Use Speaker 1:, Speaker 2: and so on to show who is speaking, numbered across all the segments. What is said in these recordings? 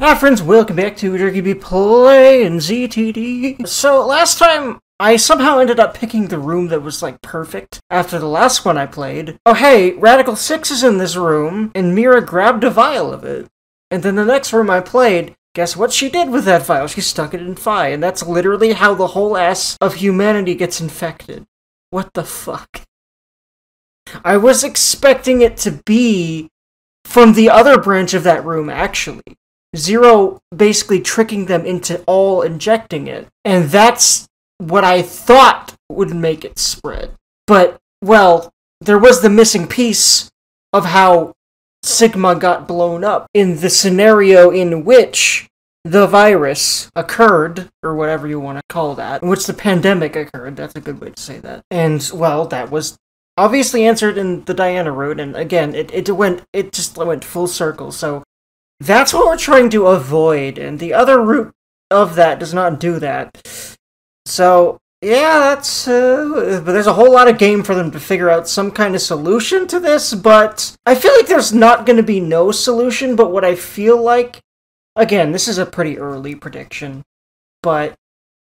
Speaker 1: Hi friends, welcome back to Dergy be Playin ZTD. So last time, I somehow ended up picking the room that was like perfect after the last one I played. Oh hey, Radical 6 is in this room, and Mira grabbed a vial of it. And then the next room I played, guess what she did with that vial? She stuck it in Phi, and that's literally how the whole ass of humanity gets infected. What the fuck? I was expecting it to be from the other branch of that room, actually. Zero basically tricking them into all injecting it. And that's what I thought would make it spread. But, well, there was the missing piece of how Sigma got blown up in the scenario in which the virus occurred, or whatever you want to call that, in which the pandemic occurred. That's a good way to say that. And, well, that was obviously answered in the Diana route, and again, it just went full circle, so that's what we're trying to avoid, and the other route of that does not do that. So, yeah, that's, but there's a whole lot of game for them to figure out some kind of solution to this, but I feel like there's not going to be no solution, but what I feel like, again, this is a pretty early prediction, but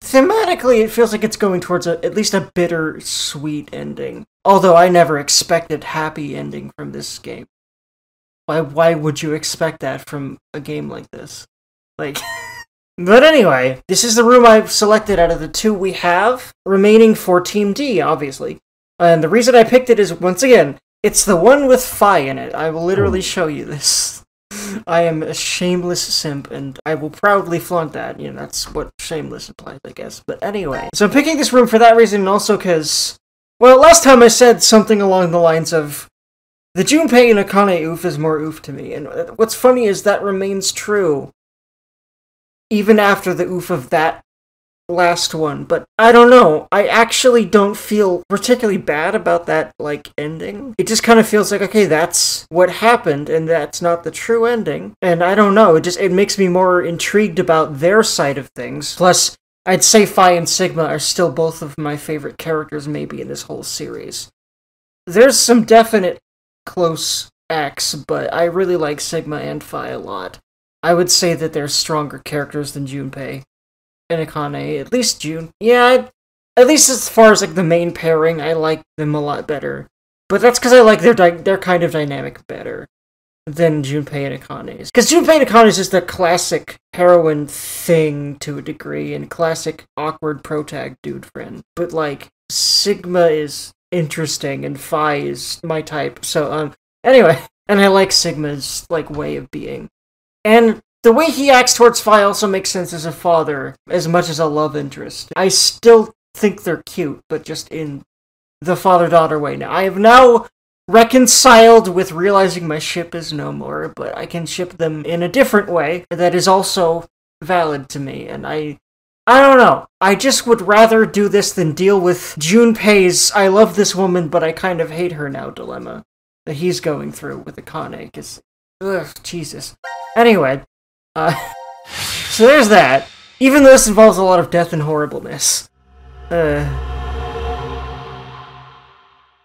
Speaker 1: thematically it feels like it's going towards at least a bitter-sweet ending. Although I never expected happy ending from this game. Why would you expect that from a game like this? Like, but anyway, this is the room I've selected out of the two we have, remaining for Team D, obviously. And the reason I picked it is, once again, it's the one with Phi in it. I will literally show you this. I am a shameless simp, and I will proudly flaunt that. You know, that's what shameless implies, I guess. But anyway, so I'm picking this room for that reason, and also because, well, last time I said something along the lines of, the Junpei and Akane oof is more oof to me, and what's funny is that remains true, even after the oof of that last one, but I don't know, I actually don't feel particularly bad about that, like, ending. It just kind of feels like, okay, that's what happened, and that's not the true ending, and I don't know, it makes me more intrigued about their side of things. Plus, I'd say Phi and Sigma are still both of my favorite characters maybe in this whole series. There's some definite close acts, but I really like Sigma and Phi a lot. I would say that they're stronger characters than Junpei and Akane. At least yeah, at least as far as like the main pairing, I like them a lot better. But that's because I like their kind of dynamic better than Junpei and Akane's. Because Junpei and Akane's is the classic heroine thing to a degree, and classic awkward protag dude friend. But like, Sigma is interesting, and Phi is my type, so, anyway, and I like Sigma's, like, way of being. And the way he acts towards Phi also makes sense as a father, as much as a love interest. I still think they're cute, but just in the father-daughter way now. I have now reconciled with realizing my ship is no more, but I can ship them in a different way that is also valid to me, and I don't know. I just would rather do this than deal with Junpei's I love this woman, but I kind of hate her now dilemma that he's going through with Akane, because, ugh, Jesus. Anyway, so there's that. Even though this involves a lot of death and horribleness.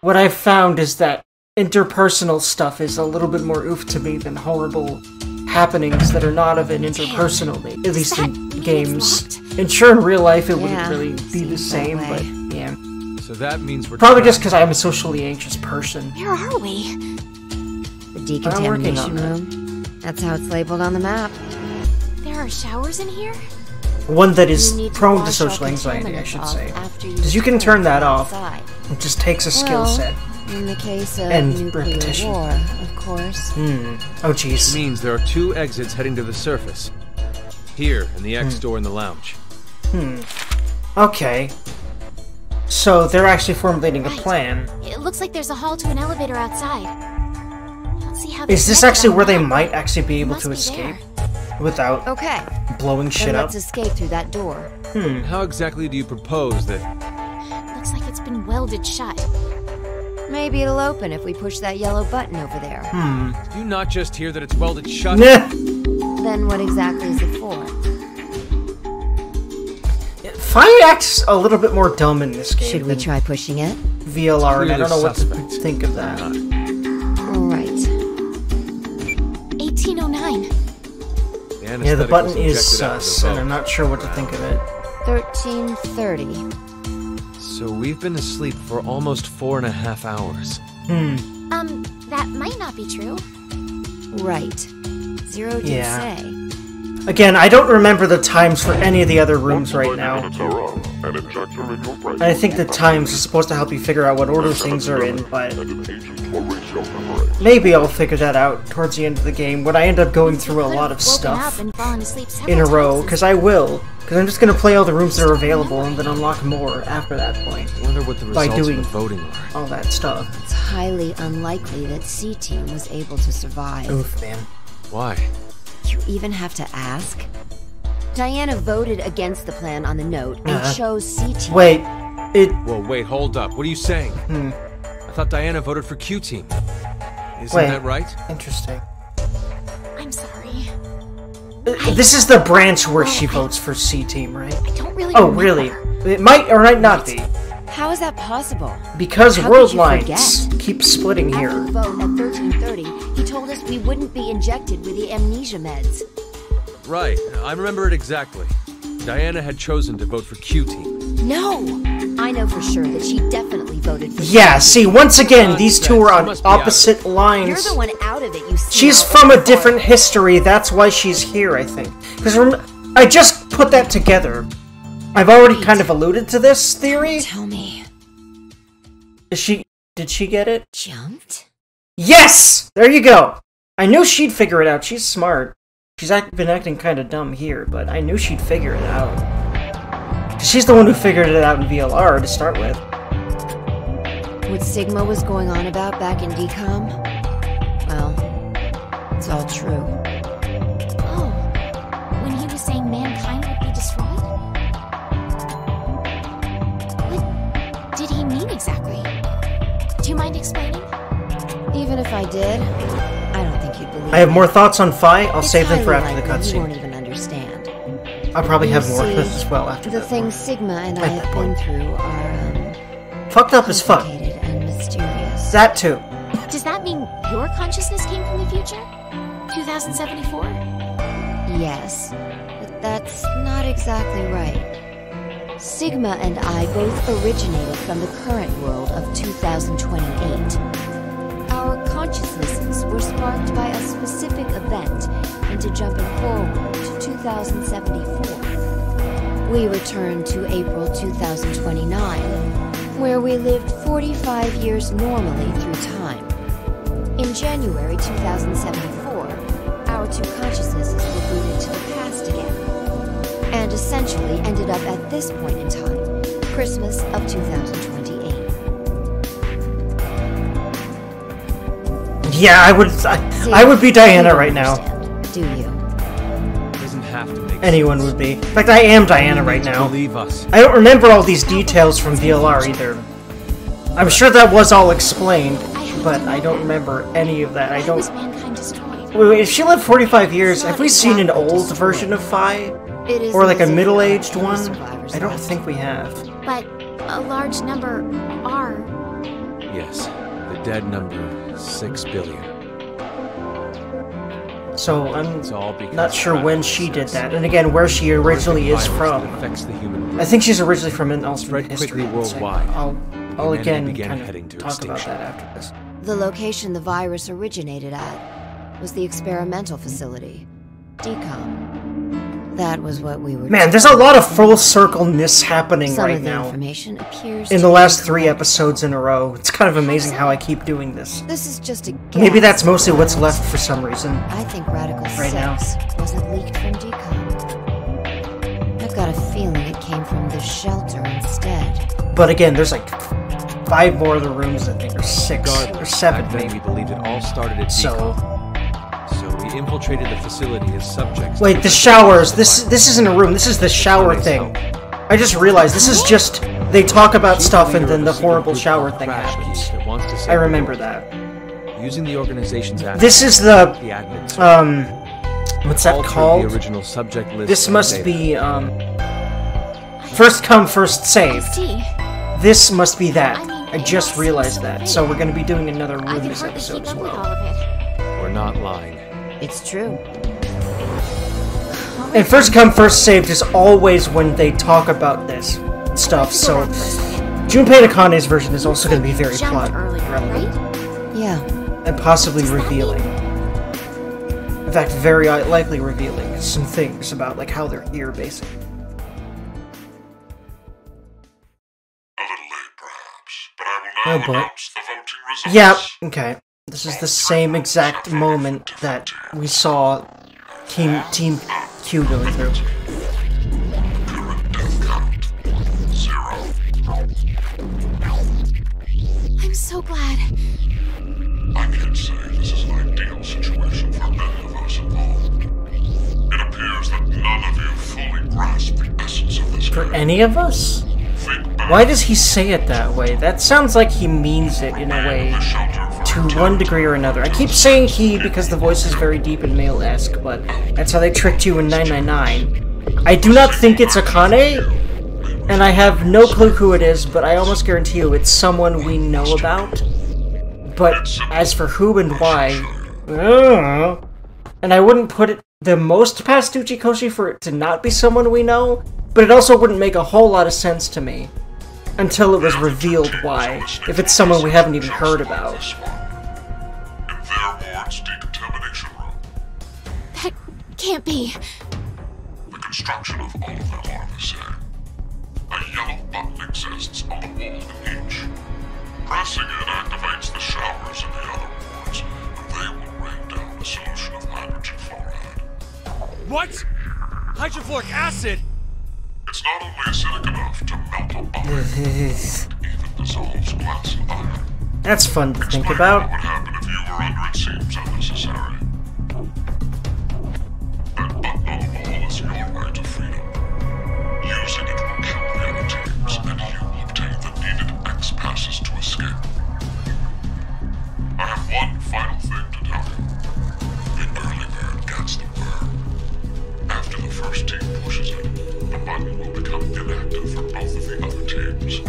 Speaker 1: What I've found is that interpersonal stuff is a little bit more oof to me than horrible happenings that are not of an interpersonal nature, at least in games. And sure, in real life it wouldn't really be the same, but yeah.
Speaker 2: So that means we're
Speaker 1: probably just because I'm a socially anxious person.
Speaker 3: Where are we?
Speaker 4: The decontamination room. That's how it's labeled on the map.
Speaker 3: There are showers in here?
Speaker 1: One that is prone to social anxiety, I should say. Because you can turn that off. It just takes a skill set.
Speaker 4: In the case of
Speaker 1: and
Speaker 4: nuclear
Speaker 1: repetition.
Speaker 4: war, of course.
Speaker 1: Oh, jeez.
Speaker 2: Means there are 2 exits heading to the surface. Here, and the X door in the lounge.
Speaker 1: Okay. So they're actually formulating a plan.
Speaker 3: It looks like there's a hall to an elevator outside. I don't see how
Speaker 1: Is this actually where they might actually be able to escape? Without blowing shit up?
Speaker 4: Let's escape through that door.
Speaker 2: How exactly do you propose that...
Speaker 3: Looks like it's been welded shut.
Speaker 4: Maybe it'll open if we push that yellow button over there.
Speaker 2: Do you not just hear that it's welded shut?
Speaker 4: Then what exactly is it for?
Speaker 1: Phi acts a little bit more dumb in this game.
Speaker 4: Should we try pushing it?
Speaker 1: VLR, and I don't know what to think of that.
Speaker 4: All right.
Speaker 3: 1809.
Speaker 1: Yeah, the button is sus, and I'm not sure what to think of it.
Speaker 4: 13:30.
Speaker 2: So we've been asleep for almost 4.5 hours.
Speaker 3: That might not be true.
Speaker 4: Right. Zero did say.
Speaker 1: Again, I don't remember the times for any of the other rooms right now. I think the times are supposed to help you figure out what order things are in, but maybe I'll figure that out towards the end of the game when I end up going through a lot of stuff in a row, because I will. Because I'm just going to play all the rooms that are available and then unlock more after that point.
Speaker 2: I wonder what the results of the voting are.
Speaker 1: All that stuff.
Speaker 4: It's highly unlikely that C-Team was able to survive.
Speaker 1: Oof, man.
Speaker 2: Why?
Speaker 4: You even have to ask? Diana voted against the plan on the note and chose C-Team.
Speaker 1: Wait,
Speaker 2: Whoa, wait, hold up. What are you saying? I thought Diana voted for Q-Team. Isn't that right?
Speaker 1: Interesting.
Speaker 3: I'm sorry.
Speaker 1: This is the branch where she votes for C-Team, right?
Speaker 3: I don't really
Speaker 1: remember. Really? It might or might not be.
Speaker 4: How is that possible?
Speaker 1: Because
Speaker 4: How
Speaker 1: world
Speaker 4: could you
Speaker 1: lines
Speaker 4: forget?
Speaker 1: keep splitting
Speaker 4: After
Speaker 1: here.
Speaker 4: the vote at 13:30, he told us we wouldn't be injected with the amnesia meds.
Speaker 2: Right, I remember it exactly. Diana had chosen to vote for Q-Team.
Speaker 4: No! I know for sure that she definitely voted for
Speaker 1: Yeah,
Speaker 4: C-Team.
Speaker 1: see, once again, these two are on
Speaker 2: must be out of
Speaker 1: opposite lines.
Speaker 4: You're the one out of it, you
Speaker 1: She's
Speaker 4: smell
Speaker 1: from a
Speaker 4: before.
Speaker 1: different history, that's why she's here, I think. Because I just put that together. I've already kind of alluded to this theory.
Speaker 4: Tell me.
Speaker 1: Did she get it?
Speaker 4: Jumped?
Speaker 1: Yes! There you go! I knew she'd figure it out, she's smart. She's been acting kind of dumb here, but I knew she'd figure it out. She's the one who figured it out in VLR to start with.
Speaker 4: What Sigma was going on about back in DCOM? Well, it's all true.
Speaker 3: Oh, when he was saying mankind would be destroyed? What did he mean exactly? Do you mind explaining?
Speaker 4: Even if I did, I don't think you'd believe
Speaker 1: I have
Speaker 4: me.
Speaker 1: more thoughts on Phi, I'll
Speaker 4: It's
Speaker 1: save them for
Speaker 4: highly
Speaker 1: after the
Speaker 4: likely you won't
Speaker 1: cutscene.
Speaker 4: even understand.
Speaker 1: I'll probably have
Speaker 4: You
Speaker 1: more of
Speaker 4: see,
Speaker 1: this as well after
Speaker 4: The
Speaker 1: that.
Speaker 4: things Sigma and I
Speaker 1: At
Speaker 4: have
Speaker 1: that
Speaker 4: been
Speaker 1: point.
Speaker 4: through are,
Speaker 1: Fucked up as fuck.
Speaker 4: complicated and mysterious.
Speaker 1: That too.
Speaker 3: Does that mean your consciousness came from the future? 2074?
Speaker 4: Yes, but that's not exactly right. Sigma and I both originated from the current world of 2028. Our consciousnesses were sparked by a specific event into jumping forward to 2074. We returned to April 2029, where we lived 45 years normally through time. In January 2074, our two consciousnesses were booted to the past again, and essentially ended up at this point in time, Christmas of 2028.
Speaker 1: Yeah, I would be Diana right now.
Speaker 4: Do you?
Speaker 2: Doesn't have to make
Speaker 1: Anyone
Speaker 2: sense.
Speaker 1: would be. In fact, I am Diana right now.
Speaker 2: Believe us.
Speaker 1: I don't remember all these details from VLR either. I'm sure that was all explained, but I don't remember any of that. I
Speaker 3: Why
Speaker 1: don't...
Speaker 3: was mankind destroyed?
Speaker 1: Wait, if she lived 45 years, have we seen an old version of Phi?
Speaker 4: It is
Speaker 1: Or like a
Speaker 4: as if
Speaker 1: middle-aged
Speaker 4: there are
Speaker 1: one?
Speaker 4: any survivors
Speaker 1: I don't
Speaker 4: left.
Speaker 1: think we have.
Speaker 3: But a large number are.
Speaker 2: Yes, the dead number 6 billion.
Speaker 1: So I'm
Speaker 2: It's all because
Speaker 1: not sure
Speaker 2: of
Speaker 1: when she did that. And again, where she originally is from.
Speaker 2: That affects the human
Speaker 1: I think she's originally from an alternate
Speaker 2: Spread
Speaker 1: history.
Speaker 2: quickly worldwide.
Speaker 1: I'll
Speaker 2: Humanity
Speaker 1: again
Speaker 2: began
Speaker 1: kind
Speaker 2: heading
Speaker 1: of
Speaker 2: to
Speaker 1: talk about
Speaker 2: extinction.
Speaker 1: that after this.
Speaker 4: The location the virus originated at was the experimental facility, DCOM. That was what we were.
Speaker 1: Man, there's a lot of full circle-ness happening
Speaker 4: Some
Speaker 1: right
Speaker 4: of the
Speaker 1: now.
Speaker 4: information appears
Speaker 1: In
Speaker 4: to
Speaker 1: the
Speaker 4: be
Speaker 1: last 3
Speaker 4: correct.
Speaker 1: episodes in a row. It's kind of amazing how I keep doing this.
Speaker 4: This is just a guess.
Speaker 1: Maybe that's mostly what's left for some reason.
Speaker 4: I think Radical
Speaker 1: right now.
Speaker 4: 6 wasn't leaked from DCOM. I've got a feeling it came from the shelter instead.
Speaker 1: But again, there's like 5 more of the rooms, I think, or 6, or 7
Speaker 2: Back then
Speaker 1: maybe.
Speaker 2: we believed it all started at
Speaker 1: So...
Speaker 2: So we infiltrated the facility as subjects.
Speaker 1: Wait, the showers. This isn't a room. This is the shower thing. I just realized this is just they talk about stuff and then the horrible shower thing happens. I remember that.
Speaker 2: Using the organization's assets,
Speaker 1: This is the
Speaker 2: the admins
Speaker 1: what's that
Speaker 2: altered
Speaker 1: called?
Speaker 2: The original subject list
Speaker 1: This
Speaker 2: and
Speaker 1: must
Speaker 2: data.
Speaker 1: be first come first
Speaker 3: I
Speaker 1: save.
Speaker 3: see.
Speaker 1: This must be that.
Speaker 3: I mean,
Speaker 1: I just
Speaker 3: it
Speaker 1: realized
Speaker 3: seems
Speaker 1: that.
Speaker 3: so
Speaker 1: So we're going to be doing another
Speaker 3: I
Speaker 1: room
Speaker 3: can
Speaker 1: this
Speaker 3: hardly
Speaker 1: episode
Speaker 3: keep
Speaker 1: as
Speaker 3: up with all
Speaker 1: well.
Speaker 3: of it.
Speaker 2: We're not lying.
Speaker 4: It's true.
Speaker 1: And first come, first saved is always when they talk about this stuff, so Junpei Nakane's version is also going to be very plot relevant.
Speaker 3: Right?
Speaker 4: Yeah.
Speaker 1: And possibly revealing. In fact, very likely revealing some things about like how they're here, basically.
Speaker 5: A little late, perhaps, but I will now announce the voting results.
Speaker 1: Yeah, okay. This is the same exact moment that we saw Team Q going through.
Speaker 5: Current death count, 0.
Speaker 3: I'm so glad.
Speaker 5: I can't say this is an ideal situation for any of us involved. It appears that none of you fully grasp the essence of this
Speaker 1: For
Speaker 5: game.
Speaker 1: any of us?
Speaker 5: Think back
Speaker 1: Why does he say it that way? That sounds like he means it in a way,
Speaker 5: the shelter for
Speaker 1: to one degree or another. I keep saying he because the voice is very deep and male-esque, but that's how they tricked you in 999. I do not think it's Akane, and I have no clue who it is, but I almost guarantee you it's someone we know about. But as for who and why, I don't know. And I wouldn't put it the most past Uchikoshi for it to not be someone we know, but it also wouldn't make a whole lot of sense to me until it was revealed why, if it's someone we haven't even heard about.
Speaker 5: in their ward's decontamination room.
Speaker 3: That can't be.
Speaker 5: The construction of all of them are the same. A yellow button exists on the wall in each. Pressing it activates the showers in the other wards, and they will rain down a solution of hydrogen fluoride.
Speaker 2: What? Hydrofluoric acid?
Speaker 5: It's not only acidic enough to melt a button, it even dissolves glass and iron.
Speaker 1: That's fun to think
Speaker 5: Explain
Speaker 1: about.
Speaker 5: what would happen if you were under it seems unnecessary. That button on the wall is your right to freedom. Using it will kill the other teams, and you will obtain the needed X passes to escape. I have one final thing to tell you. The early bird gets the worm. After the first team pushes it, the button will become inactive for both of the other teams.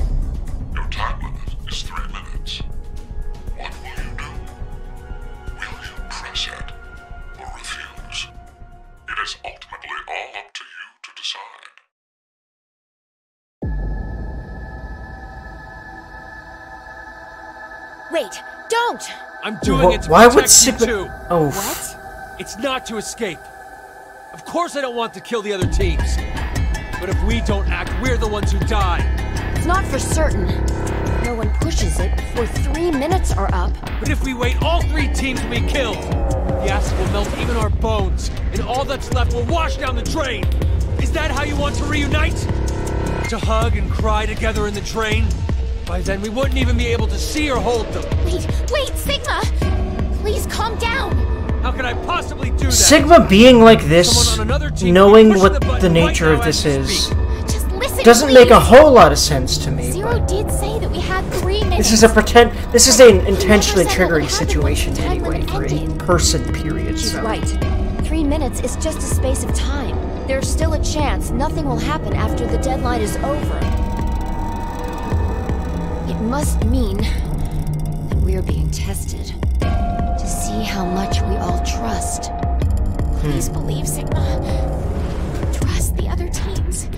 Speaker 5: Your time limit is 3 minutes. What will you do? Will you press it or refuse? It is ultimately all up to you to decide.
Speaker 3: Wait, don't!
Speaker 2: I'm doing it to
Speaker 1: Why would
Speaker 2: protect you
Speaker 1: Sigma...
Speaker 2: too.
Speaker 1: Oh,
Speaker 3: What?
Speaker 2: It's not to escape. Of course I don't want to kill the other teams. But if we don't act, we're the ones who die.
Speaker 4: It's not for certain. No one pushes it before 3 minutes are up.
Speaker 2: But if we wait, all 3 teams will be killed. The acid will melt even our bones, and all that's left will wash down the drain. Is that how you want to reunite? To hug and cry together in the drain? By then, we wouldn't even be able to see or hold them.
Speaker 3: Wait, Sigma! Please calm down!
Speaker 2: How can I possibly do that?
Speaker 1: Sigma being like this,
Speaker 2: Someone on another team
Speaker 1: knowing
Speaker 2: could be pushing
Speaker 1: what
Speaker 2: button
Speaker 1: the
Speaker 2: right
Speaker 1: nature
Speaker 2: now
Speaker 1: of this
Speaker 2: as we
Speaker 1: is,
Speaker 2: speak.
Speaker 3: Just listen,
Speaker 1: doesn't
Speaker 3: please.
Speaker 1: make a whole lot of sense to me.
Speaker 3: Zero
Speaker 1: But
Speaker 3: did say that we had 3 minutes.
Speaker 1: this is an intentionally
Speaker 3: said what would
Speaker 1: triggering
Speaker 3: happen
Speaker 1: situation
Speaker 3: once the time
Speaker 1: anyway
Speaker 3: limit
Speaker 1: for a
Speaker 3: ended.
Speaker 1: person, period.
Speaker 4: She's
Speaker 1: So.
Speaker 4: right. 3 minutes is just a space of time. There's still a chance nothing will happen after the deadline is over. It must mean that we're being tested to see how much we all trust.
Speaker 3: Please believe, Sigma. Trust the other teams.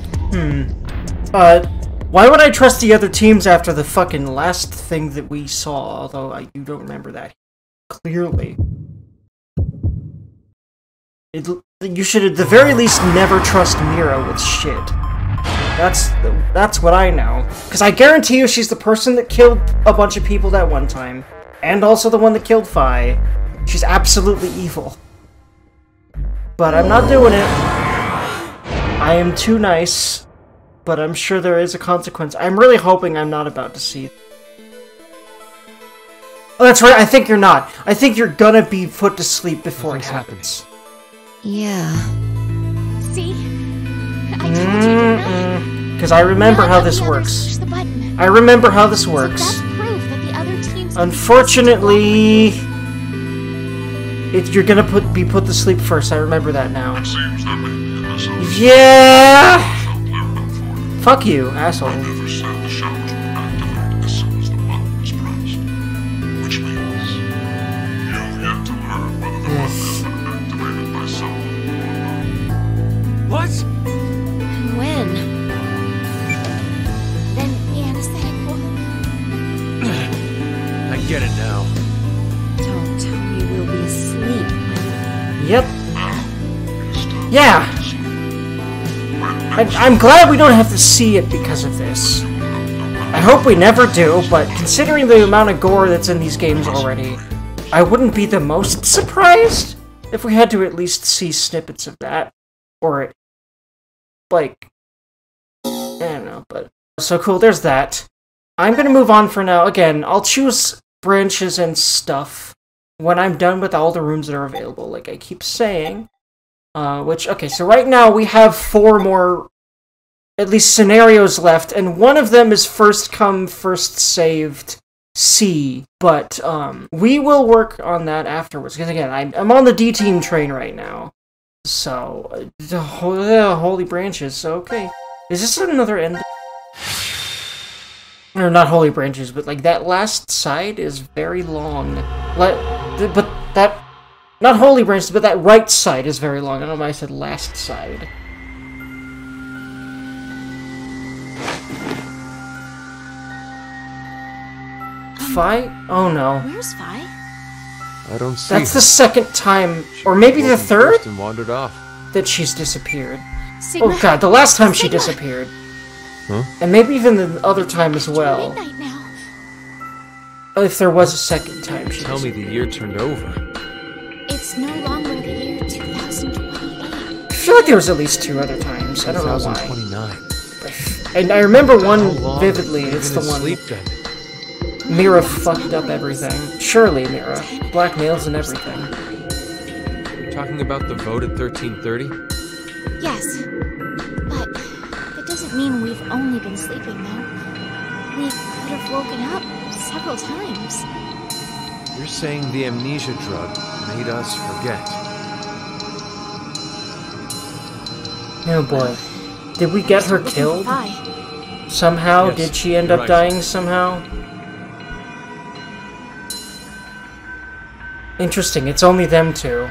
Speaker 1: Why would I trust the other teams after the fucking last thing that we saw? Although you don't remember that clearly. You should at the very least never trust Mira with shit. That's what I know. Because I guarantee you she's the person that killed a bunch of people that one time. And also the one that killed Phi. She's absolutely evil. But I'm not doing it. I am too nice. But I'm sure there is a consequence. I'm really hoping I'm not about to see. Oh, that's right. I think you're not. I think you're gonna be put to sleep before it happens.
Speaker 4: Yeah.
Speaker 3: See? I told you, didn't I?
Speaker 1: Because I remember
Speaker 3: None
Speaker 1: how
Speaker 3: of
Speaker 1: this
Speaker 3: the others
Speaker 1: works.
Speaker 3: pushed the button.
Speaker 1: I remember how this
Speaker 3: So
Speaker 1: works.
Speaker 3: that's proof that the other teams
Speaker 1: Unfortunately, you're gonna be put to sleep first. I remember that now.
Speaker 5: It seems there may be a misunderstanding.
Speaker 1: Yeah.
Speaker 5: Shall clear it up for you.
Speaker 1: Fuck you, asshole.
Speaker 5: I never said the shelter would activate as soon as the button was pressed. Which means you've yet to learn whether the button has been activated by someone or not.
Speaker 1: Yeah. I'm glad we don't have to see it because of this. I hope we never do, but considering the amount of gore that's in these games already, I wouldn't be the most surprised if we had to at least see snippets of that. Or, like, I don't know, but... So cool, there's that. I'm gonna move on for now. Again, I'll choose branches and stuff when I'm done with all the rooms that are available, like I keep saying. Okay, so right now we have 4 more, at least, scenarios left, and one of them is first come, first saved C, but, we will work on that afterwards, because again, I'm on the D-Team train right now, so, holy branches, so okay. Is this another end? Or not holy branches, but, like, that last side is very long. But that... Not holy branches, but that right side is very long. I don't know why I said last side. Phi? Oh no.
Speaker 3: Where's Phi?
Speaker 6: I don't see
Speaker 1: That's
Speaker 6: her.
Speaker 1: the second time, or maybe the third,
Speaker 6: And wandered off.
Speaker 1: that she's disappeared.
Speaker 3: Sigma.
Speaker 1: Oh god, the last time she
Speaker 3: Sigma.
Speaker 1: disappeared.
Speaker 6: Huh?
Speaker 1: And maybe even the other time as
Speaker 3: It's
Speaker 1: well.
Speaker 3: midnight now.
Speaker 1: If there was a second time she
Speaker 6: Tell me
Speaker 1: disappeared.
Speaker 6: the year turned over.
Speaker 3: It's no longer the year 2028.
Speaker 1: I feel like there was at least 2 other times. I don't know why.
Speaker 6: 2029.
Speaker 1: And I remember
Speaker 6: How
Speaker 1: one
Speaker 6: long
Speaker 1: vividly.
Speaker 6: have you
Speaker 1: It's
Speaker 6: been
Speaker 1: the one.
Speaker 6: asleep then?
Speaker 1: Mira fucked up everything. Surely, Mira. Blackmails and everything.
Speaker 6: You're talking about the vote at 1330?
Speaker 3: Yes. But that doesn't mean we've only been sleeping, though. We could have woken up several times.
Speaker 6: You're saying the amnesia drug made us forget.
Speaker 1: Oh boy. Did we get her
Speaker 3: Looking for
Speaker 1: killed?
Speaker 3: Phi.
Speaker 1: Somehow?
Speaker 6: Yes,
Speaker 1: Did she end
Speaker 6: you're
Speaker 1: up
Speaker 6: right.
Speaker 1: dying somehow? Interesting, it's only them 2.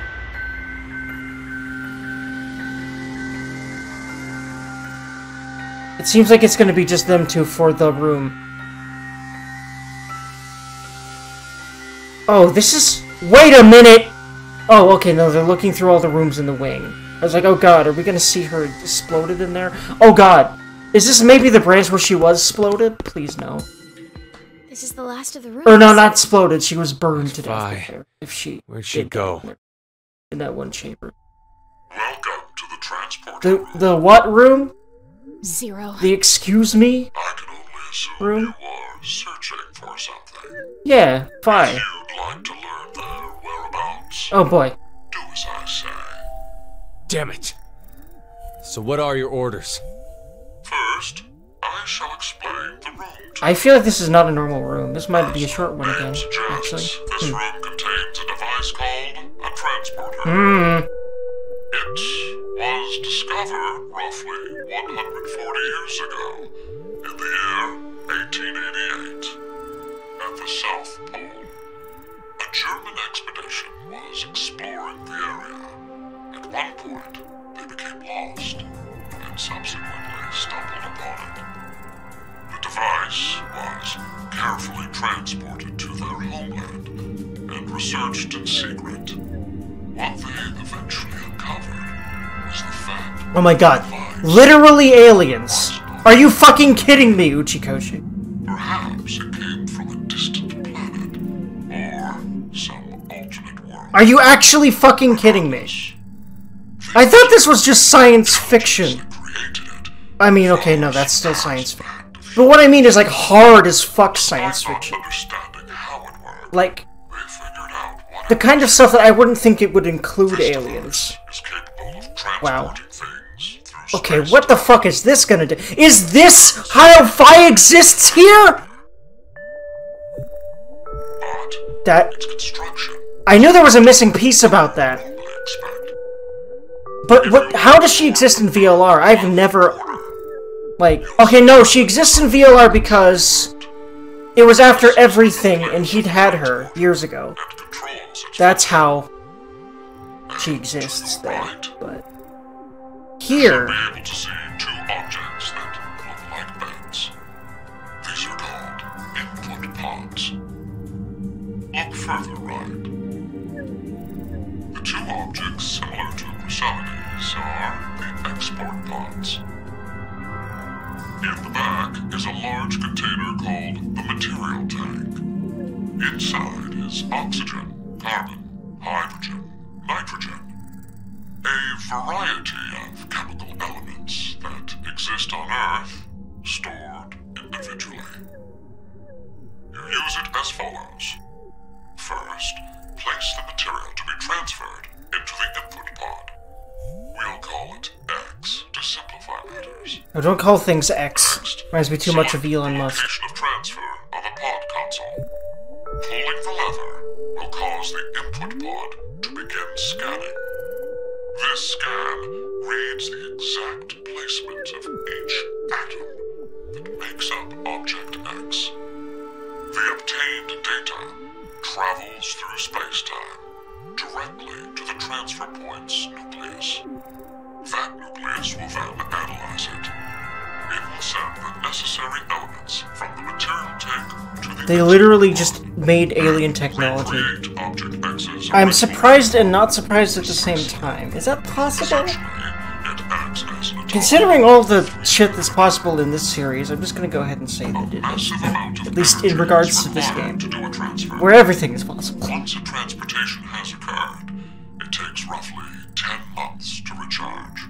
Speaker 1: It seems like it's gonna be just them 2 for the room. Oh, this is... Wait a minute! Oh, okay, no, they're looking through all the rooms in the wing. I was like, oh god, are we gonna see her exploded in there? Oh god! Is this maybe the branch where she was exploded? Please no.
Speaker 3: This is the last of the rooms.
Speaker 1: Or no, not exploded, she was burned to death
Speaker 6: Phi.
Speaker 1: there. If she...
Speaker 6: Where'd she
Speaker 1: did
Speaker 6: go?
Speaker 1: die in that one chamber.
Speaker 5: Welcome to the transport room.
Speaker 1: The what room?
Speaker 3: 0.
Speaker 1: The excuse me
Speaker 5: I can only assume
Speaker 1: room?
Speaker 5: you are searching for something.
Speaker 1: Yeah, Phi.
Speaker 5: If you'd like to learn their whereabouts,
Speaker 1: Oh boy.
Speaker 5: do as I say.
Speaker 2: Damn it. So what are your orders?
Speaker 5: First, I shall explain the room to
Speaker 1: I feel like this is not a normal room. This might be a short one again,
Speaker 5: Name
Speaker 1: actually.
Speaker 5: suggests this room contains a device called a transporter.
Speaker 1: Hmm.
Speaker 5: It was discovered roughly 140 years ago, in the year 1888, at the South Pole. A German expedition was exploring the area. At one point, they became lost, and subsequently stumbled upon it. The device was carefully transported to their homeland, and researched in secret. What they eventually uncovered was the fact
Speaker 1: Oh my god. Literally aliens. Are you fucking kidding me, Uchikoshi?
Speaker 5: perhaps it came from a distant planet, or some alternate world.
Speaker 1: Are you actually fucking kidding me? I thought this was just science fiction.
Speaker 5: Created it.
Speaker 1: I mean, okay, no, that's still science fiction. But what I mean is, like, hard as fuck science fiction.
Speaker 5: Understanding how it worked,
Speaker 1: Like,
Speaker 5: they figured out what
Speaker 1: the kind of stuff that I wouldn't think it would include aliens.
Speaker 5: is capable of transporting
Speaker 1: Wow.
Speaker 5: things through
Speaker 1: Okay,
Speaker 5: space.
Speaker 1: what the fuck is this gonna do? Is this how Phi exists here?
Speaker 5: But
Speaker 1: That...
Speaker 5: its construction,
Speaker 1: I knew there was a missing piece about that.
Speaker 5: we expect.
Speaker 1: But what? How does she exist in VLR? I've never... Like, okay, no, she exists in VLR because it was after everything and he'd had her years ago.
Speaker 5: And controls its
Speaker 1: That's how she exists there. But here,
Speaker 5: be able to see two objects that look like beds. These are called input pods. Look further right. The two objects similar to Chrysalines These are the export pods. In the back is a large container called the material tank. Inside is oxygen, carbon, hydrogen, nitrogen. A variety of chemical elements that exist on Earth, stored individually. You use it as follows. First, place the material to be transferred into the input pod. We'll call it X to simplify matters.
Speaker 1: Oh, don't call things X.
Speaker 5: Next,
Speaker 1: Reminds me too much of
Speaker 5: select
Speaker 1: Elon
Speaker 5: the
Speaker 1: Musk.
Speaker 5: location of transfer on the pod console. Pulling the lever will cause the input pod to begin scanning. This scan reads the exact placement of each atom that makes up Object X. The obtained data travels through space-time directly to the transfer point's nucleus. That nucleus will then analyze it. It will send the necessary elements from the material tank to the...
Speaker 1: They literally just made alien technology.
Speaker 5: Recreate Object X's
Speaker 1: I'm
Speaker 5: original
Speaker 1: surprised and not surprised at the same time. Is that possible?
Speaker 5: Essentially, it acts as an atomic
Speaker 1: Considering all the shit that's possible in this series, I'm just gonna go ahead and say that it is.
Speaker 5: massive amount of
Speaker 1: At least in
Speaker 5: energy
Speaker 1: regards
Speaker 5: is
Speaker 1: to this
Speaker 5: required
Speaker 1: game,
Speaker 5: to do a transfer.
Speaker 1: where everything is possible.
Speaker 5: Once a transportation has occurred, it takes roughly 10 months to recharge.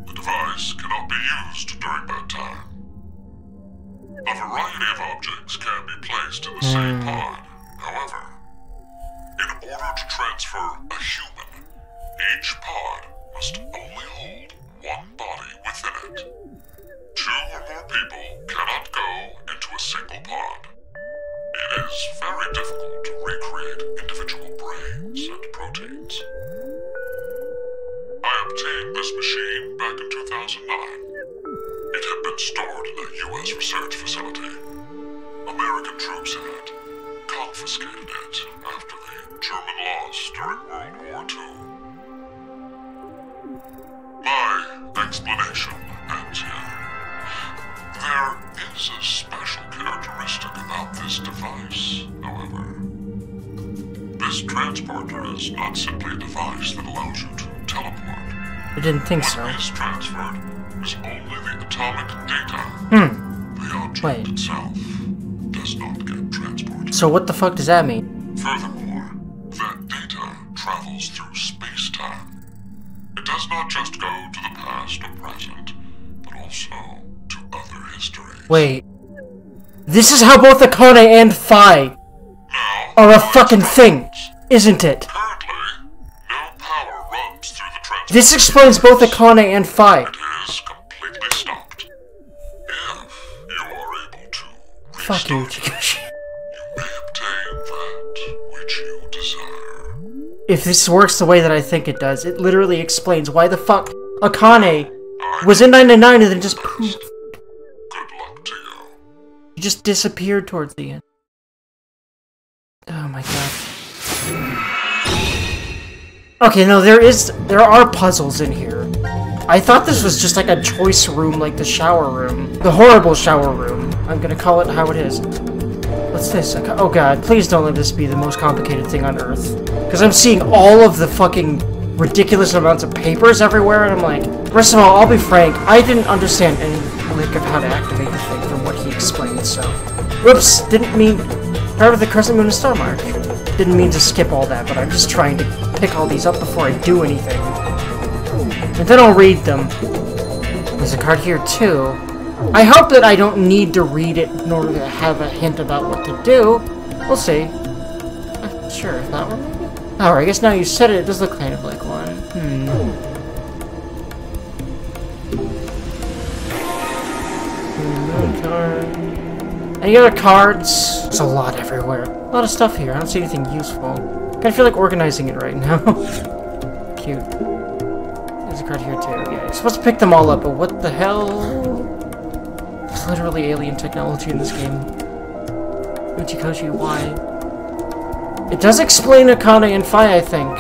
Speaker 5: The device cannot be used during that time. A variety of objects can be placed in the same pod. However, in order to transfer a human, each pod must only hold one body within it. 2 or more people cannot go into a single pod. It is very difficult to recreate individual brains and proteins. I obtained this machine back in 2009. It had been stored in a U.S. research facility. American troops had confiscated it after the German loss during World War II. My explanation ends here. There is a special characteristic about this device, however. This transporter is not simply a device that allows you to teleport.
Speaker 1: I didn't think so.
Speaker 5: What is transferred is only the atomic data. The object
Speaker 1: Wait.
Speaker 5: itself does not get transported.
Speaker 1: So what the fuck does that mean?
Speaker 5: Furthermore, that data travels through space-time. It does not just go to the past or present, but also to other histories.
Speaker 1: Wait. This is how both Akane and Phi
Speaker 5: Now,
Speaker 1: are a fucking thing, isn't it?
Speaker 5: currently, no power runs through the transfer.
Speaker 1: This explains both Akane and Phi.
Speaker 5: It is completely stopped. If you are able to
Speaker 1: Fuck you,
Speaker 5: restart,
Speaker 1: Chikashi.
Speaker 5: you may obtain that which you desire.
Speaker 1: If this works the way that I think it does, it literally explains why the fuck Akane was in 99 and then just poof.
Speaker 5: Good luck to you.
Speaker 1: He just disappeared towards the end. Oh my god. Okay, no, there are puzzles in here. I thought this was just like a choice room, like the shower room. The horrible shower room. I'm gonna call it how it is. What's this? Oh god, please don't let this be the most complicated thing on Earth. Because I'm seeing all of the fucking ridiculous amounts of papers everywhere, and I'm like, first of all, I'll be frank, I didn't understand any lick of how to activate the thing from what he explained, so... Whoops, didn't mean... Part of the Crescent Moon and Star March. Didn't mean to skip all that, but I'm just trying to pick all these up before I do anything. And then I'll read them. There's a card here, too. I hope that I don't need to read it in order to have a hint about what to do. We'll see. Sure, if that one maybe? Alright, I guess now you said it, it does look kind of like one. Card. Any other cards? There's a lot everywhere. A lot of stuff here. I don't see anything useful. Kinda feel like organizing it right now. Cute. There's a card here too. Yeah, you're supposed to pick them all up, but what the hell? There's literally alien technology in this game. Uchikoshi, why? It does explain Akane and Phi, I think.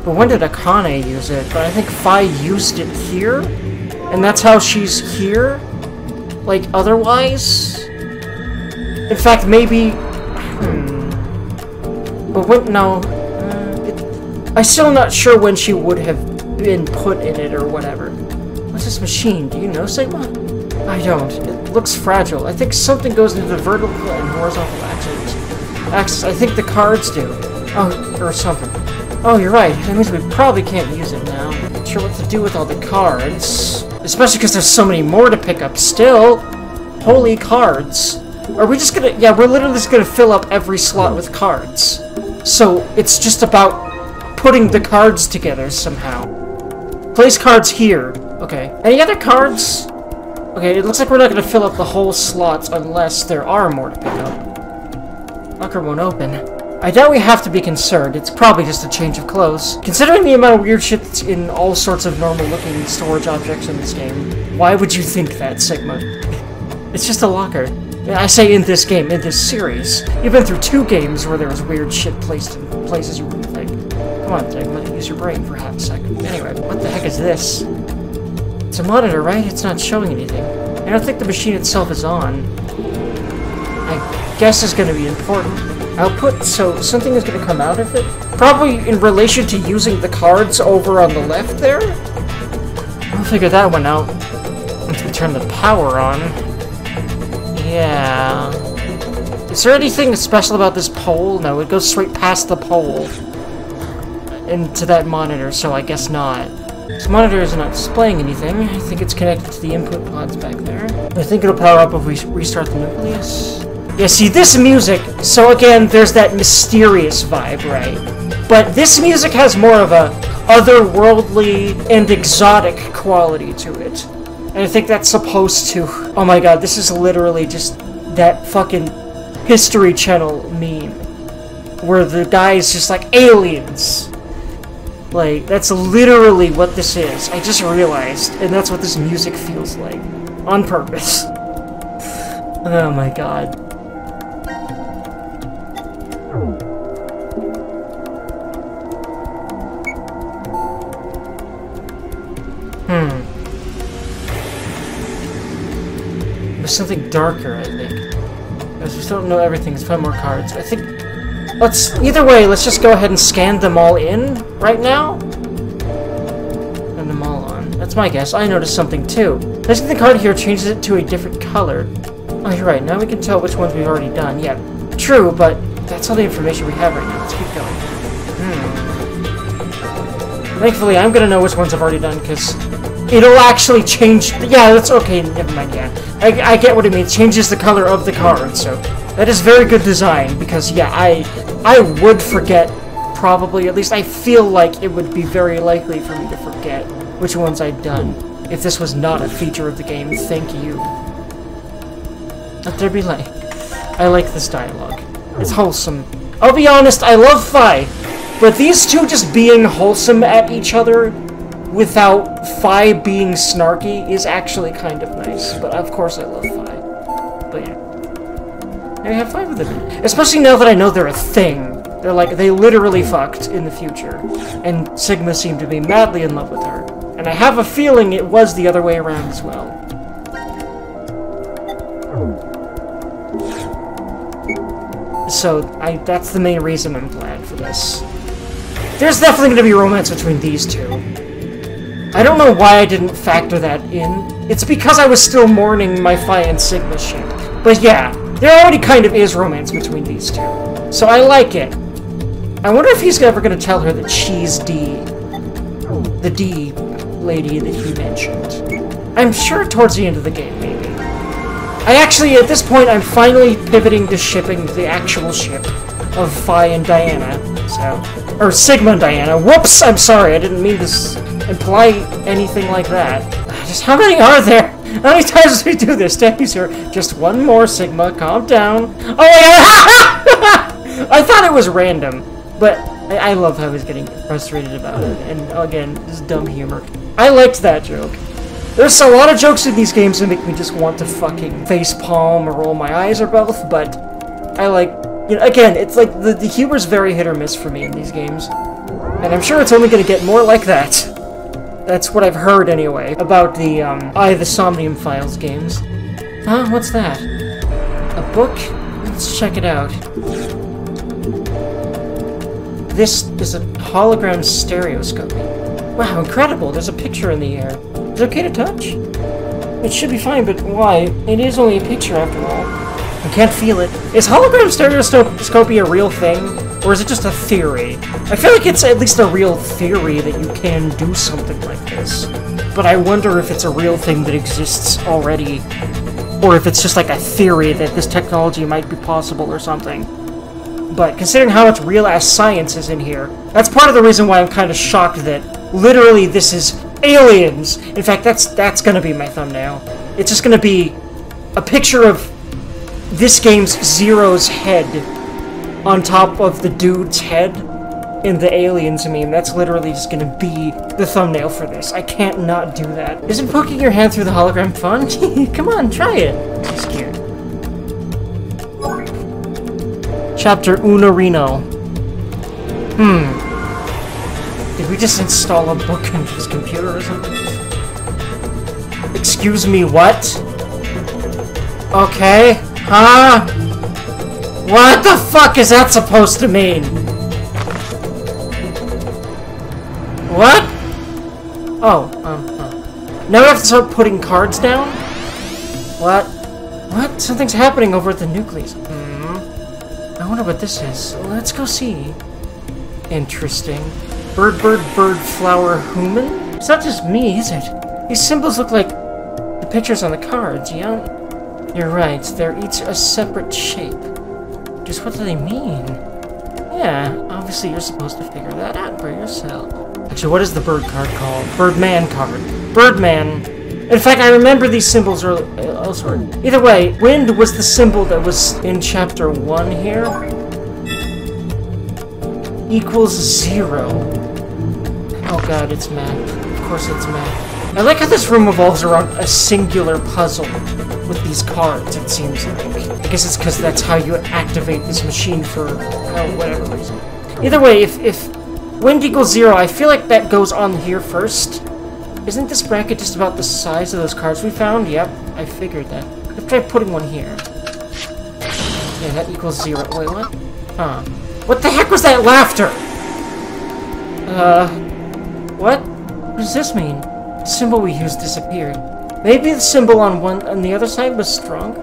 Speaker 1: But when did Akane use it? But I think Phi used it here? And that's how she's here? Like, otherwise? In fact, maybe... But when... No. I'm still not sure when she would have been put in it or whatever. What's this machine? Do you know, Sigma? I don't. It looks fragile. I think something goes into the vertical and horizontal axis. I think the cards do. Oh, or something. Oh, you're right. That means we probably can't use it now. Not sure what to do with all the cards. Especially because there's so many more to pick up still. Holy cards. Are we just gonna... Yeah, we're literally just gonna fill up every slot with cards. So, it's just about putting the cards together somehow. Place cards here. Okay. Any other cards? Okay, it looks like we're not gonna fill up the whole slots unless there are more to pick up. Locker won't open. I doubt we have to be concerned. It's probably just a change of clothes. Considering the amount of weird shit that's in all sorts of normal-looking storage objects in this game, why would you think that, Sigma? It's just a locker. I say in this game, in this series. You've been through 2 games where there was weird shit placed in places you wouldn't think. Come on, Sigma, use your brain for half a second. Anyway, what the heck is this? It's a monitor, right? It's not showing anything. I don't think the machine itself is on. I guess it's gonna be important. Output, so something is going to come out of it? Probably in relation to using the cards over on the left there? I'll figure that one out once we turn the power on. Yeah... Is there anything special about this pole? No, it goes straight past the pole into that monitor, so I guess not. This monitor is not displaying anything. I think it's connected to the input pods back there. I think it'll power up if we restart the nucleus. Yeah, see, this music, so again, there's that mysterious vibe, right? But this music has more of a otherworldly and exotic quality to it. And I think that's supposed to... Oh my god, this is literally just that fucking History Channel meme. Where the guy's just like, aliens! Like, that's literally what this is. I just realized, and that's what this music feels like. On purpose. Oh my god. There's something darker, I think. Because we still don't know everything. Let's find more cards. I think... Either way, let's just go ahead and scan them all in right now. Turn them all on. That's my guess. I noticed something too. Placing the card here changes it to a different color. Oh, you're right. Now we can tell which ones we've already done. Yeah, true, but that's all the information we have right now. Let's keep going. Thankfully, I'm gonna know which ones I've already done, because it'll actually change... Yeah, that's okay. Never mind, yeah. I get what it means. Changes the color of the card, so... That is very good design, because, yeah, I would forget, probably. At least I feel like it would be very likely for me to forget which ones I'd done, if this was not a feature of the game. Thank you. Let there be light. I like this dialogue. It's wholesome. I'll be honest, I love Phi, but these two just being wholesome at each other without Phi being snarky is actually kind of nice. But of course I love Phi. But yeah. I have fun with them. Especially now that I know they're a thing. They're like, they literally fucked in the future. And Sigma seemed to be madly in love with her. And I have a feeling it was the other way around as well. So, that's the main reason I'm glad for this. There's definitely going to be romance between these two. I don't know why I didn't factor that in. It's because I was still mourning my Phi and Sigma ship. But yeah, there already kind of is romance between these two. So I like it. I wonder if he's ever going to tell her that she's D. The D lady that he mentioned. I'm sure towards the end of the game, maybe. I actually, at this point, I'm finally pivoting to shipping the actual ship of Phi and Diana. So, or Sigma and Diana. Whoops! I'm sorry, I didn't mean to imply anything like that. Just how many are there? How many times do we do this? Thank sir. Just one more, Sigma. Calm down. Oh, yeah! I thought it was random, but I love how he's getting frustrated about it. And again, this dumb humor. I liked that joke. There's a lot of jokes in these games that make me just want to fucking facepalm or roll my eyes or both, but I like, you know, again, it's like the humor's very hit or miss for me in these games. And I'm sure it's only going to get more like that. That's what I've heard, anyway, about the, the Somnium Files games. Huh? What's that? A book? Let's check it out. This is a hologram stereoscopy. Wow, incredible. There's a picture in the air. Is it okay to touch? It should be fine, but why? It is only a picture after all. I can't feel it. Is hologram stereoscopy a real thing? Or is it just a theory? I feel like it's at least a real theory that you can do something like this. But I wonder if it's a real thing that exists already. Or if it's just like a theory that this technology might be possible or something. But considering how much real-ass science is in here, that's part of the reason why I'm kind of shocked that literally this is aliens! In fact, that's gonna be my thumbnail. It's just gonna be a picture of this game's Zero's head on top of the dude's head in the aliens meme. That's literally just gonna be the thumbnail for this. I can't not do that. Isn't poking your hand through the hologram fun? Come on, try it. I'm scared. Chapter Unorino. Did we just install a book into his computer or something? Excuse me, what? Okay. Huh? What the fuck is that supposed to mean? What? Oh, now we have to start putting cards down? What? What? Something's happening over at the nucleus. I wonder what this is. Let's go see. Interesting. Bird, bird, bird, flower, human? It's not just me, is it? These symbols look like the pictures on the cards, yeah? You're right, they're each a separate shape. Just what do they mean? Yeah, obviously you're supposed to figure that out for yourself. Actually, what is the bird card called? Birdman card. Birdman. In fact, I remember these symbols elsewhere. Either way, wind was the symbol that was in chapter 1 here. Equals 0. Oh god, it's math. Of course it's math. I like how this room revolves around a singular puzzle with these cards, it seems like. I guess it's because that's how you activate this machine for whatever reason. Either way, if wind equals 0, I feel like that goes on here first. Isn't this bracket just about the size of those cards we found? Yep, I figured that. Let's try putting one here. Yeah, that equals 0. Wait, what? Huh. What the heck was that laughter? What? What does this mean? The symbol we used disappeared. Maybe the symbol on the other side was strong?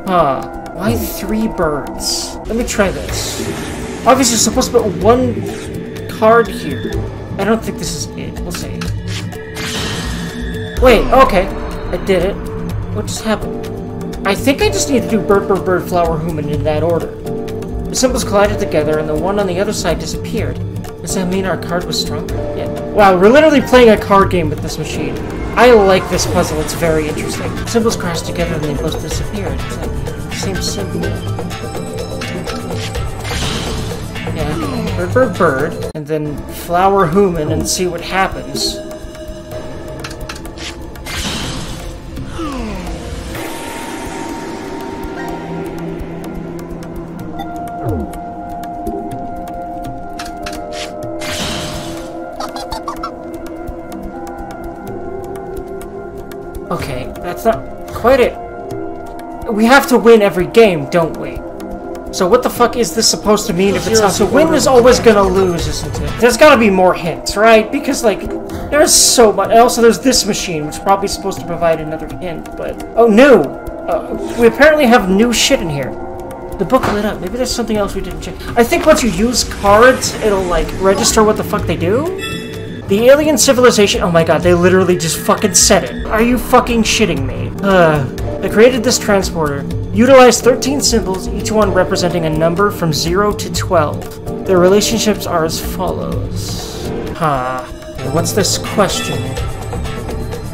Speaker 1: Huh. Why 3 birds? Let me try this. Obviously, you're supposed to put 1 card here. I don't think this is it. We'll see. Wait, okay. I did it. What just happened? I think I just need to do bird, bird, bird, flower, human in that order. The symbols collided together and the one on the other side disappeared. Does that mean our card was stronger? Yeah. Wow, we're literally playing a card game with this machine. I like this puzzle, it's very interesting. The symbols crashed together and they both disappeared. It's like the same symbol. Yeah, bird, bird, bird, and then flower, human, and see what happens. Okay, that's not quite it. We have to win every game, don't we? So what the fuck is this supposed to mean if it's not? So win is always gonna lose, isn't it? There's gotta be more hints, right? Because, like, there's so much. And also there's this machine, which is probably supposed to provide another hint, but... Oh, new! We apparently have new shit in here. The book lit up. Maybe there's something else we didn't check. I think once you use cards, it'll, like, register what the fuck they do? The alien civilization... Oh my god, they literally just fucking said it. Are you fucking shitting me? They created this transporter. Utilized 13 symbols, each one representing a number from 0 to 12. Their relationships are as follows. Huh. What's this question?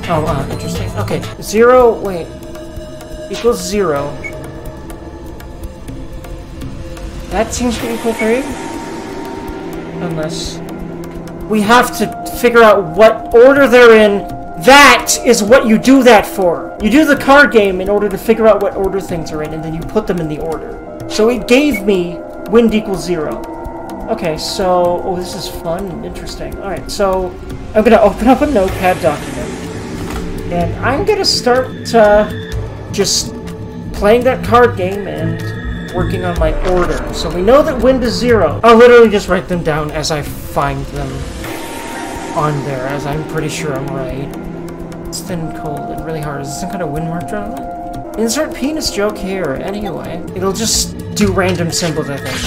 Speaker 1: Oh, interesting. Okay, 0... Wait. Equals 0. That seems to equal 3? Unless... We have to figure out what order they're in. That is what you do that for. You do the card game in order to figure out what order things are in, and then you put them in the order. So it gave me wind equals 0. Okay, so... Oh, this is fun and interesting. Alright, so I'm going to open up a notepad document. And I'm going to start just playing that card game and working on my order. So we know that wind is 0. I'll literally just write them down as I find them. on there, as I'm pretty sure I'm right. It's thin, cold, and really hard. Is this some kind of wind mark drama? Insert penis joke here, anyway. It'll just do random symbols, I think.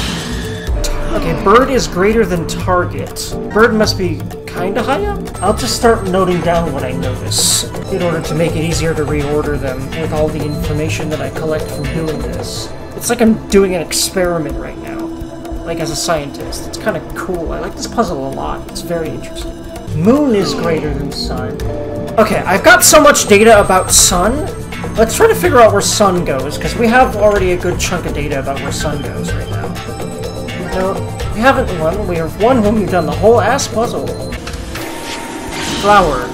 Speaker 1: Okay, bird is greater than target. Bird must be kinda high up? I'll just start noting down what I notice in order to make it easier to reorder them with all the information that I collect from doing this. It's like I'm doing an experiment right now, like as a scientist. It's kind of cool. I like this puzzle a lot. It's very interesting. Moon is greater than sun. Okay, I've got so much data about sun. Let's try to figure out where sun goes, because we have already a good chunk of data about where sun goes right now. No, we haven't won. We have one when we've done the whole ass puzzle. Flower.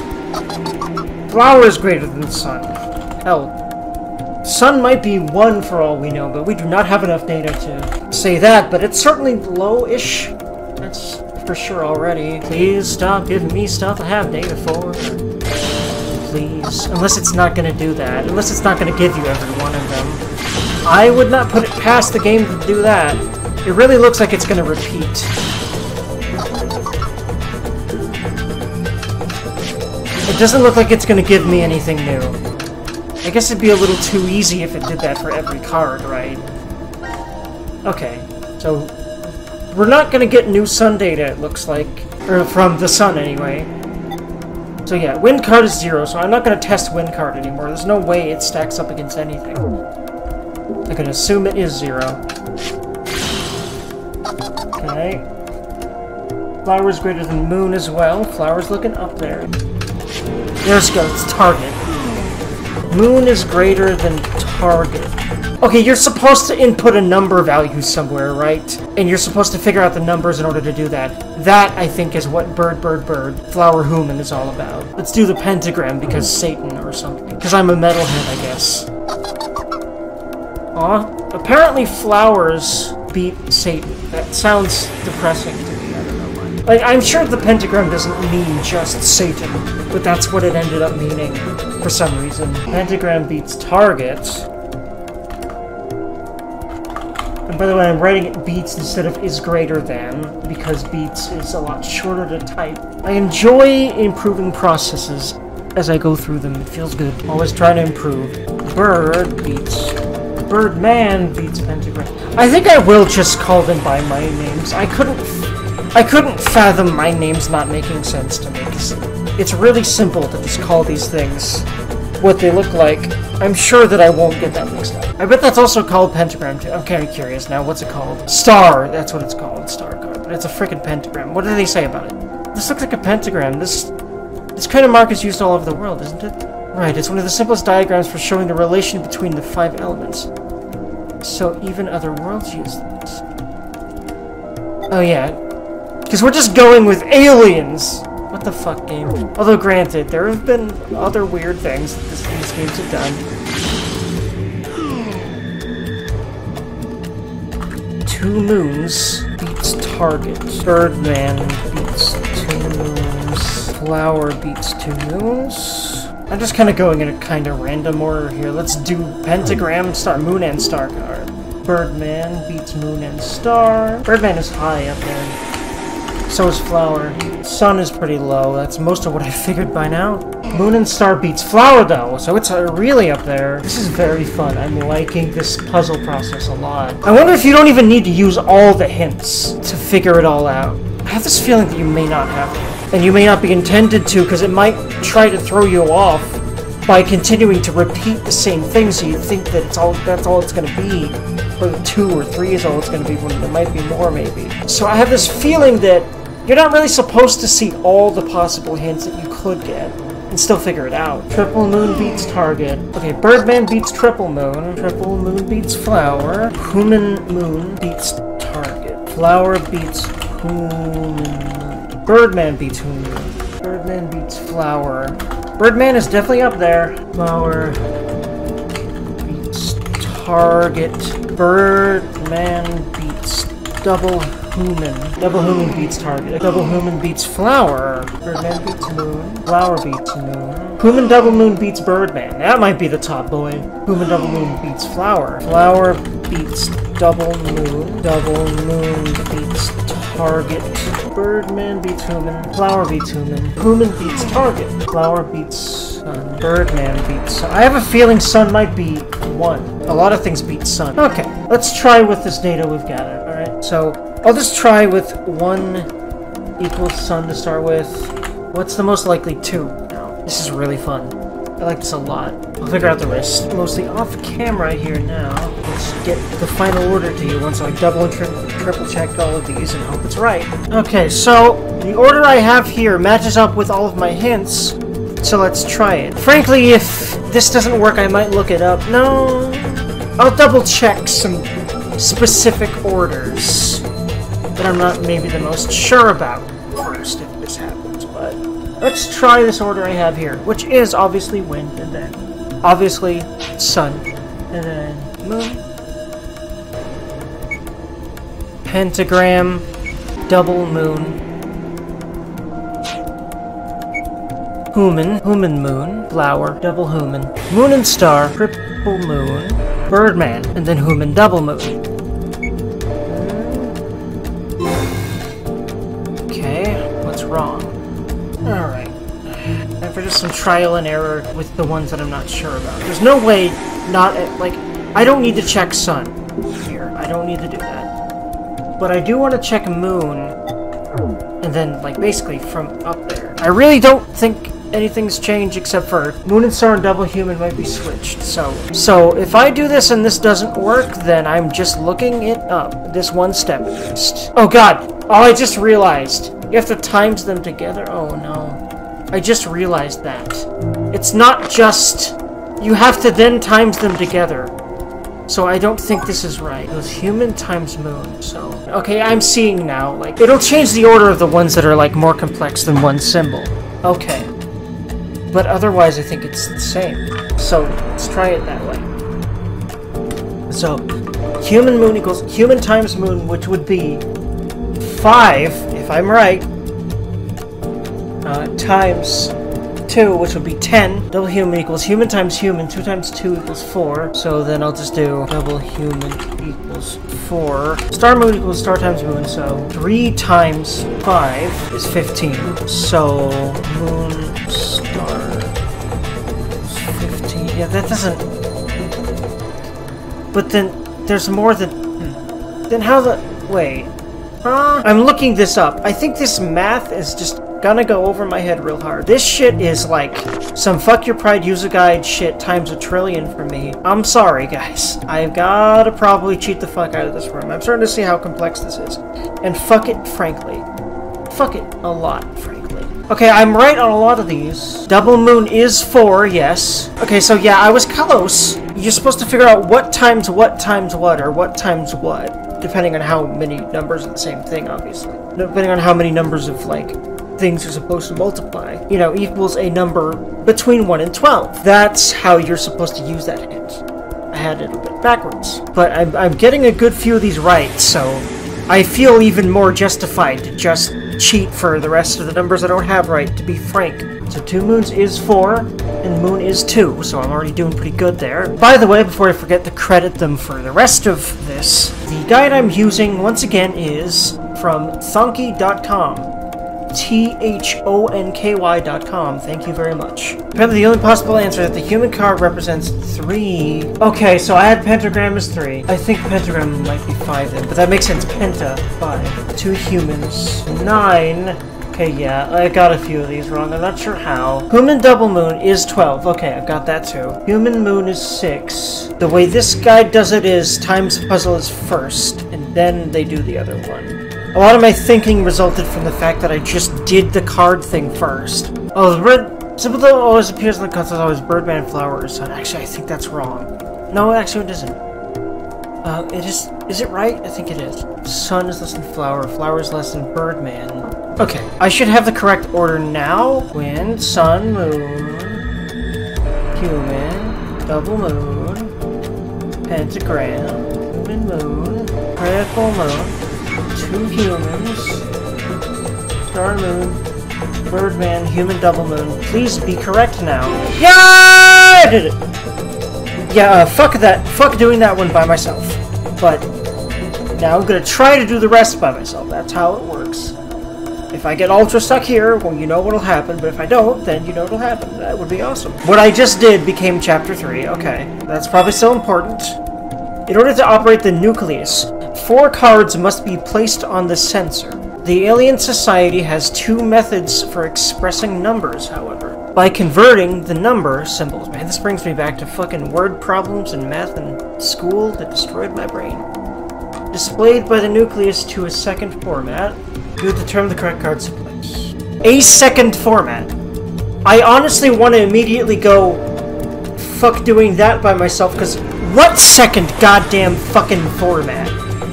Speaker 1: Flower is greater than sun. Hell. Sun might be 1 for all we know, but we do not have enough data to say that, but it's certainly low-ish. That's for sure already. Please stop giving me stuff I have data for. Please. Unless it's not gonna do that. Unless it's not gonna give you every one of them. I would not put it past the game to do that. It really looks like it's gonna repeat. It doesn't look like it's gonna give me anything new. I guess it'd be a little too easy if it did that for every card, right? Okay, so we're not gonna get new sun data, it looks like. Or from the sun, anyway. So yeah, wind card is 0, so I'm not gonna test wind card anymore. There's no way it stacks up against anything. I can assume it is 0. Okay. Flower's greater than moon as well. Flower's looking up there. There's go, it's target. Moon is greater than target. Okay, you're supposed to input a number value somewhere, right? And you're supposed to figure out the numbers in order to do that. That, I think, is what bird, flower, human is all about. Let's do the pentagram because Satan or something. Because I'm a metalhead, I guess. Aw, apparently flowers beat Satan. That sounds depressing to me, I don't know why. Like, I'm sure the pentagram doesn't mean just Satan, but that's what it ended up meaning for some reason. Pentagram beats target. And by the way, I'm writing it beats instead of is greater than, because beats is a lot shorter to type. I enjoy improving processes as I go through them. It feels good. Always trying to improve. Bird beats... Birdman beats pentagram. I think I will just call them by my names. I couldn't fathom my names not making sense to me. It's really simple to just call these things what they look like. I'm sure that I won't get that mixed up. I bet that's also called pentagram too. I'm kind of curious now. What's it called? Star. That's what it's called. Star card. But it's a freaking pentagram. What do they say about it? This looks like a pentagram. This kind of mark is used all over the world, isn't it? Right. It's one of the simplest diagrams for showing the relation between the 5 elements. So even other worlds use this. Oh yeah. Because we're just going with aliens! What the fuck, game? Although granted, there have been other weird things that these games have done. 2 moons beats target. Birdman beats 2 moons. Flower beats 2 moons. I'm just kind of going in a kind of random order here. Let's do pentagram, star, moon, and star card. Birdman beats moon and star. Birdman is high up there. So is flower. Sun is pretty low. That's most of what I figured by now. Moon and star beats flower though, so it's really up there. This is very fun. I'm liking this puzzle process a lot. I wonder if you don't even need to use all the hints to figure it all out. I have this feeling that you may not have to. And you may not be intended to, because it might try to throw you off by continuing to repeat the same thing, so you think that that's all it's going to be, or 2 or 3 is all it's going to be, when there might be more, maybe. So I have this feeling that you're not really supposed to see all the possible hints that you could get, and still figure it out. Triple moon beats target. Okay, Birdman beats triple moon. Triple moon beats flower. Human moon beats target. Flower beats human. Birdman beats human. Birdman beats flower. Birdman is definitely up there. Flower beats target. Birdman beats double human. Double human beats target. Double human beats flower. Birdman beats moon. Flower beats moon. Human double moon beats Birdman. That might be the top boy. Human double moon beats flower. Flower beats double moon. Double moon beats target. Birdman beats Human. Flower beats Human. Human beats Target. Flower beats Sun. Birdman beats Sun. I have a feeling Sun might be 1. A lot of things beat Sun. Okay, let's try with this data we've gathered, alright? So, I'll just try with 1 equals Sun to start with. What's the most likely? 2. No, this is really fun. I like this a lot. I'll figure out the rest. Mostly off camera here now. Let's get the final order to you once I double and triple check all of these and hope it's right. Okay, so the order I have here matches up with all of my hints, so let's try it. Frankly, if this doesn't work, I might look it up. No, I'll double check some specific orders that I'm not maybe the most sure about first if this happens, but let's try this order I have here, which is obviously wind, and then obviously sun, and then moon, pentagram, double moon, human moon, flower, double human, moon and star, triple moon, birdman, and then human double moon. Okay, what's wrong? Alright. And for just some trial and error with the ones that I'm not sure about. There's no way not, like, I don't need to check sun here. I don't need to do that. But I do want to check moon, and then, like, basically from up there. I really don't think anything's changed except for moon and star and double human might be switched. So if I do this and this doesn't work, then I'm just looking it up. This one step at least. Oh god! Oh, I just realized. You have to times them together? Oh no. I just realized that. It's not just... You have to then times them together. So I don't think this is right. It was human times moon, so... Okay, I'm seeing now, like... It'll change the order of the ones that are, like, more complex than one symbol. Okay. But otherwise, I think it's the same. So, let's try it that way. So, human moon equals human times moon, which would be 5, if I'm right, times 2, which would be 10. Double human equals human times human. 2 times 2 equals 4. So then I'll just do double human equals 4. Star moon equals star times moon. So 3 times 5 is 15. So moon star is 15. Yeah, that doesn't... But then there's more than... Then how the... Wait. I'm looking this up. I think this math is just gonna go over my head real hard. This shit is like some fuck your pride user guide shit times a trillion for me. I'm sorry, guys. I've gotta probably cheat the fuck out of this room. I'm starting to see how complex this is. And fuck it, frankly. Fuck it a lot, frankly. Okay, I'm right on a lot of these. Double moon is 4, yes. Okay, so yeah, I was close. You're supposed to figure out what times what times what, or what times what, depending on how many numbers of the same thing, obviously. Depending on how many numbers of, like, things are supposed to multiply, you know, equals a number between 1 and 12. That's how you're supposed to use that hint. I had it a bit backwards. But I'm getting a good few of these right, so I feel even more justified to just cheat for the rest of the numbers I don't have right, to be frank. So 2 moons is 4, and moon is 2, so I'm already doing pretty good there. By the way, before I forget to credit them for the rest of this, the guide I'm using, once again, is from thonky.com. THONKY.com. Thank you very much. Apparently the only possible answer is that the human card represents 3. Okay, so I had pentagram as 3. I think pentagram might be 5 then, but that makes sense. Penta, 5. 2 humans, 9. Okay, yeah, I got a few of these wrong. I'm not sure how. Human double moon is 12. Okay, I've got that too. Human moon is 6. The way this guide does it is times puzzle is first, and then they do the other one. A lot of my thinking resulted from the fact that I just did the card thing first. Oh, the red symbol that always appears on the console is always Birdman, Flower, or Sun. Actually, I think that's wrong. No, actually it isn't. It is... Is it right? I think it is. Sun is less than Flower. Flower is less than Birdman. Okay, I should have the correct order now. Wind, Sun, Moon, Human, Double Moon, Pentagram, Human Moon, Triple Moon, 2 humans, Star Moon, Birdman, Human Double Moon. Please be correct now. Yeah! I did it! Yeah, fuck that. Fuck doing that one by myself. But now I'm gonna try to do the rest by myself. That's how it works. If I get ultra stuck here, well, you know what'll happen, but if I don't, then you know what'll happen. That would be awesome. What I just did became Chapter 3, okay. That's probably still important. In order to operate the nucleus, 4 cards must be placed on the sensor. The alien society has 2 methods for expressing numbers, however. By converting the number symbols. Man, this brings me back to fucking word problems in math and school that destroyed my brain. Displayed by the nucleus to a second format, you determine the correct cards to place. A second format. I honestly want to immediately go fuck doing that by myself, because what second goddamn fucking format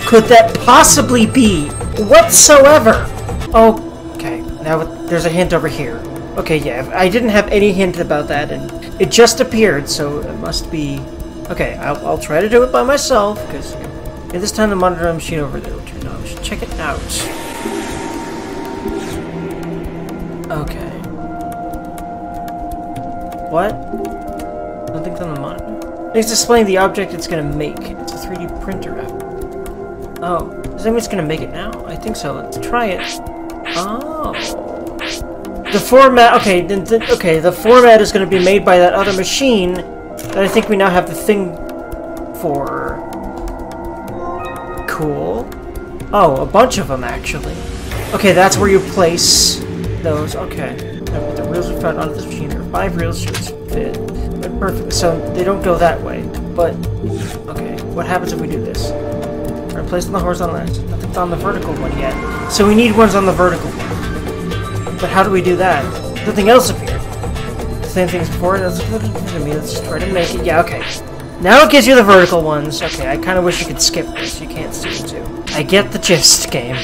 Speaker 1: could that possibly be whatsoever? Okay, now there's a hint over here. Okay, yeah, I didn't have any hint about that, and it just appeared, so it must be... Okay, I'll try to do it by myself, because this time the monitor on the machine over there will turn on. We should check it out. Okay. What? Nothing's on the monitor? It's displaying the object it's gonna make. It's a 3D printer effort. Oh, does that mean it's gonna make it now? I think so. Let's try it. Oh. The format, okay, the format is going to be made by that other machine that I think we now have the thing for. Cool. Oh, a bunch of them, actually. Okay, that's where you place those. Okay. Now, the reels we found on this machine are 5 reels should fit. But perfect. So they don't go that way. But, okay, what happens if we do this? We're going to place on the horizontal axis. Nothing's on the vertical one yet. So we need ones on the vertical one. But how do we do that? Nothing else appeared. Same thing as before. Let's just try to make it. Yeah, okay. Now it gives you the vertical ones. Okay, I kind of wish you could skip this. You can't seem to. I get the gist, game.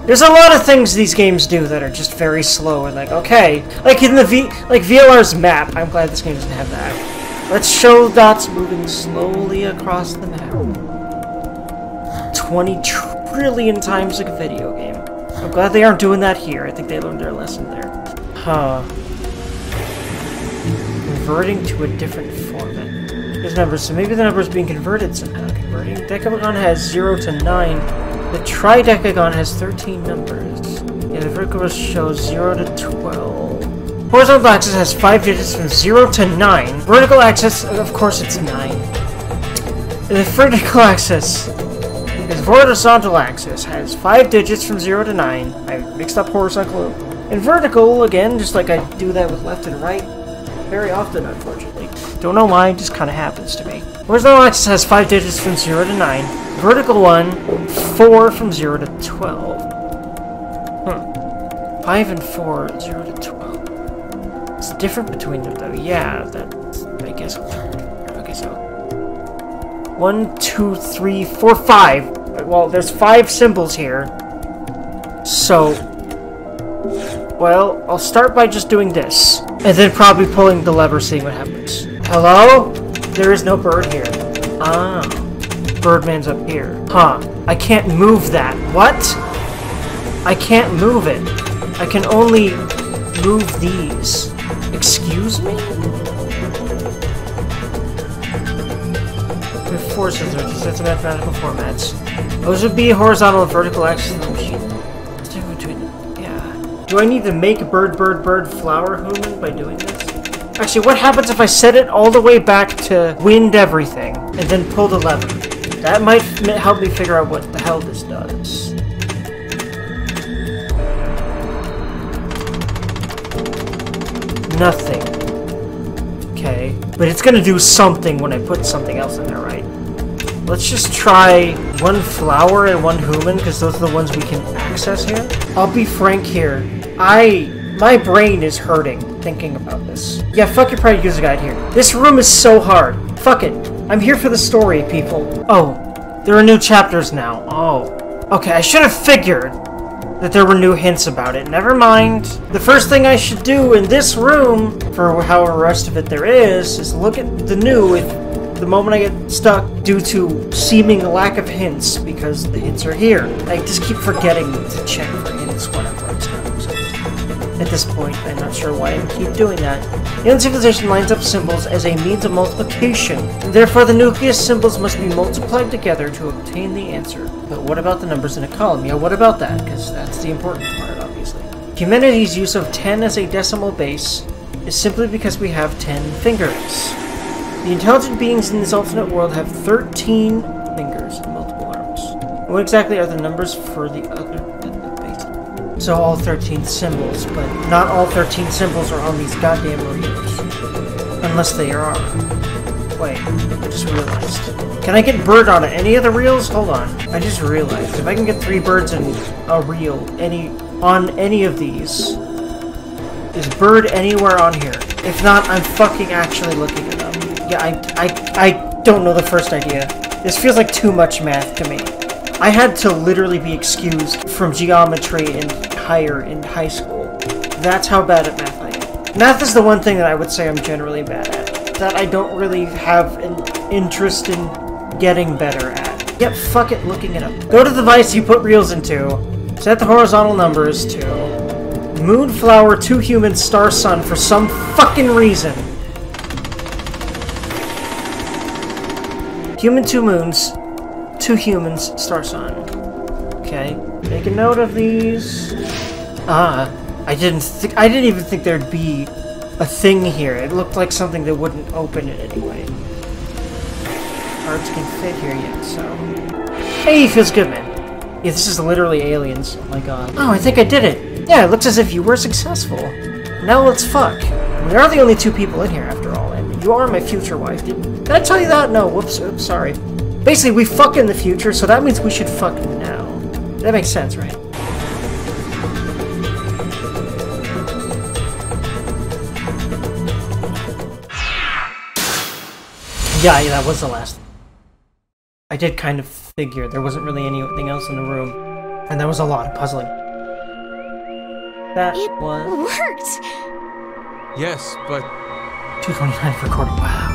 Speaker 1: There's a lot of things these games do that are just very slow and like, okay. Like in the VLR's map. I'm glad this game doesn't have that. Let's show dots moving slowly across the map. 20 trillion times like a video game. I'm glad they aren't doing that here. I think they learned their lesson there. Huh. Converting to a different format. There's numbers, so maybe the number is being converted somehow. Converting. Decagon has 0 to 9. The tridecagon has 13 numbers. Yeah, the vertical shows 0 to 12. Horizontal axis has 5 digits from 0 to 9. Vertical axis, of course it's 9. The vertical axis... The horizontal axis has 5 digits from 0 to 9. I mixed up horizontal and vertical again, just like I do that with left and right very often, unfortunately. Don't know why, it just kind of happens to me. Horizontal axis has 5 digits from 0 to 9. Vertical one, 4 from 0 to 12. 5 and 4, 0 to 12. What's the difference between them, though? Yeah, that's, I guess. Okay, so 1, 2, 3, 4, 5. Well, there's 5 symbols here. So, well, I'll start by just doing this. And then probably pulling the lever, seeing what happens. Hello? There is no bird here. Ah. Birdman's up here. Huh. I can't move that. What? I can't move it. I can only move these. Excuse me? With 4 scissors, sets of mathematical formats. Those would be horizontal and vertical axis of the machine. Yeah. Do I need to make bird, bird, bird, flower human by doing this? Actually, what happens if I set it all the way back to wind everything and then pull the lever? That might help me figure out what the hell this does. Nothing. Okay. But it's gonna do something when I put something else in there, right? Let's just try 1 flower and 1 human, because those are the ones we can access here. I'll be frank here. My brain is hurting thinking about this. Yeah, fuck your private user guide here. This room is so hard. Fuck it. I'm here for the story, people. Oh, there are new chapters now. Oh. Okay, I should have figured that there were new hints about it. Never mind. The first thing I should do in this room, for however rest of it there is look at the new the moment I get stuck due to seeming lack of hints, because the hints are here. I just keep forgetting to check for hints whenever it's done. So at this point, I'm not sure why I keep doing that. Alien civilization lines up symbols as a means of multiplication. Therefore, the nucleus symbols must be multiplied together to obtain the answer. But what about the numbers in a column? Yeah, what about that? Because that's the important part, obviously. Humanity's use of 10 as a decimal base is simply because we have 10 fingers. The intelligent beings in this alternate world have 13 fingers and multiple arms. What exactly are the numbers for the other base? So all 13 symbols, but not all 13 symbols are on these goddamn reels. Unless they are. Wait, I just realized. Can I get bird on any of the reels? Hold on. I just realized. If I can get 3 birds in a reel on any of these, is bird anywhere on here? If not, I'm fucking actually looking it up. Yeah, I don't know the first idea. This feels like too much math to me. I had to literally be excused from geometry and higher in high school. That's how bad at math I am. Math is the one thing that I would say I'm generally bad at. That I don't really have an interest in getting better at. Yep, fuck it, looking it up. Go to the device you put reels into. Set the horizontal numbers to moon, flower, 2 humans, star, sun for some fucking reason. Human, 2 moons, 2 humans, star, sun. Okay, make a note of these. I didn't even think there'd be a thing here. It looked like something that wouldn't open it anyway. Cards can fit here yet, so... Hey, feels good, man. Yeah, this is literally aliens. Oh my god. Oh, I think I did it. Yeah, it looks as if you were successful. Now let's fuck. We are the only 2 people in here, after all, and you are my future wife. Did I tell you that? No, whoops, oops, sorry. Basically, we fuck in the future, so that means we should fuck now. That makes sense, right? Yeah, that was the last. I did kind of figure there wasn't really anything else in the room. And there was a lot of puzzling. That was...
Speaker 3: worked!
Speaker 2: Yes, but...
Speaker 1: 229 recording, wow.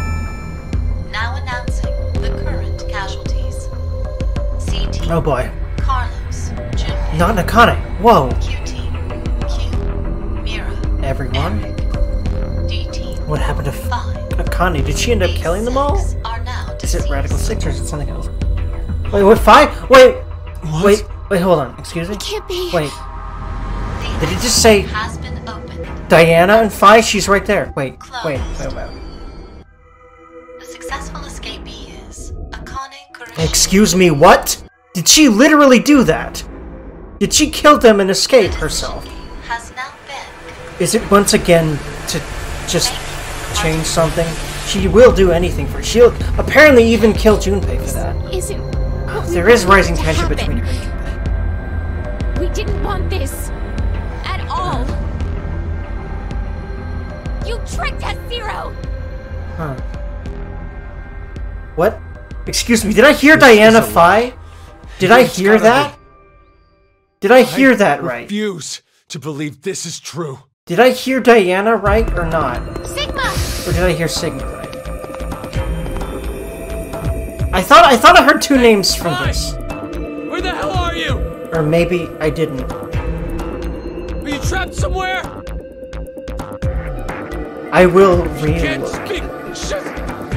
Speaker 7: Now announcing the current casualties. CT.
Speaker 1: Oh boy.
Speaker 7: Carlos. Junpei.
Speaker 1: Not Nakane. Whoa.
Speaker 7: QT. Q. Mira.
Speaker 1: Everyone?
Speaker 7: Eric, DT.
Speaker 1: What happened to
Speaker 7: 5.
Speaker 1: Akane? Did she end up killing them all?
Speaker 7: Are now
Speaker 1: Is it
Speaker 7: deceased.
Speaker 1: Radical 6 or is it something else? Wait, what, 5? Wait!
Speaker 2: What?
Speaker 1: Wait, hold on. Excuse me?
Speaker 3: It can't be.
Speaker 1: Wait,
Speaker 7: The
Speaker 1: did it just say
Speaker 7: has been opened.
Speaker 1: Diana and Phi? She's right there. Wait.
Speaker 7: The successful escapee is Akane Kuroshige.
Speaker 1: Excuse me, what? Did she literally do that? Did she kill them and escape herself?
Speaker 7: Has now been.
Speaker 1: Is it once again to just change something? She will do anything for it. She'll apparently even kill Junpei for that.
Speaker 3: Isn't what we
Speaker 1: There is
Speaker 3: wanted
Speaker 1: rising
Speaker 3: to
Speaker 1: tension
Speaker 3: happen.
Speaker 1: between her and Junpei.
Speaker 3: We didn't want this. At all. You tricked us, Zero!
Speaker 1: Huh. What? Excuse me, did I hear Diana Phi? Did I hear that? Did I hear that right?
Speaker 2: refuse to believe this is true.
Speaker 1: Did I hear Diana right or not?
Speaker 3: Sigma!
Speaker 1: Or did I hear Sigma right? I thought I heard 2 names from this.
Speaker 2: Where the hell are you?
Speaker 1: Or maybe I didn't.
Speaker 2: Are you trapped somewhere?
Speaker 1: I will
Speaker 2: Can't
Speaker 1: re-look.
Speaker 2: speak.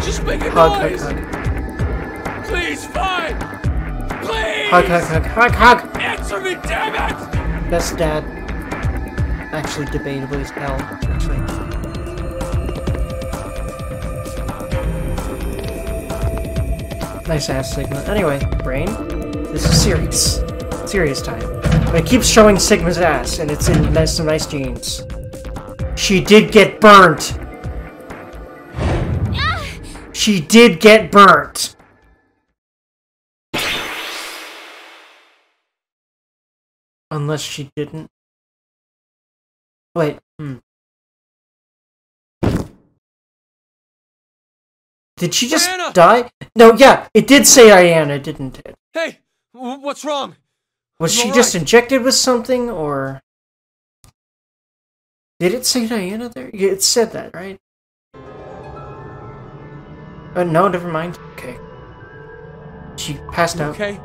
Speaker 2: Just make a
Speaker 1: Hug, hug,
Speaker 2: noise.
Speaker 1: hug.
Speaker 2: Please, fine. Please.
Speaker 1: Hug, hug, hug, hug, hug!
Speaker 2: Answer me, damn it!
Speaker 1: Best dad. Actually, debatably as hell, actually. Nice ass Sigma. Anyway, brain. This is serious. Serious time. But it keeps showing Sigma's ass, and it's in some nice jeans. She did get burnt! She did get burnt! Unless she didn't. Wait, Did she just
Speaker 2: Diana!
Speaker 1: die? No, yeah, it did say Diana, didn't it?
Speaker 2: Hey, what's wrong?
Speaker 1: Was
Speaker 2: You
Speaker 1: she
Speaker 2: all
Speaker 1: just
Speaker 2: right?
Speaker 1: injected with something, or... Did it say Diana there? Yeah, it said that, right? No, never mind. Okay. She passed out
Speaker 2: Okay.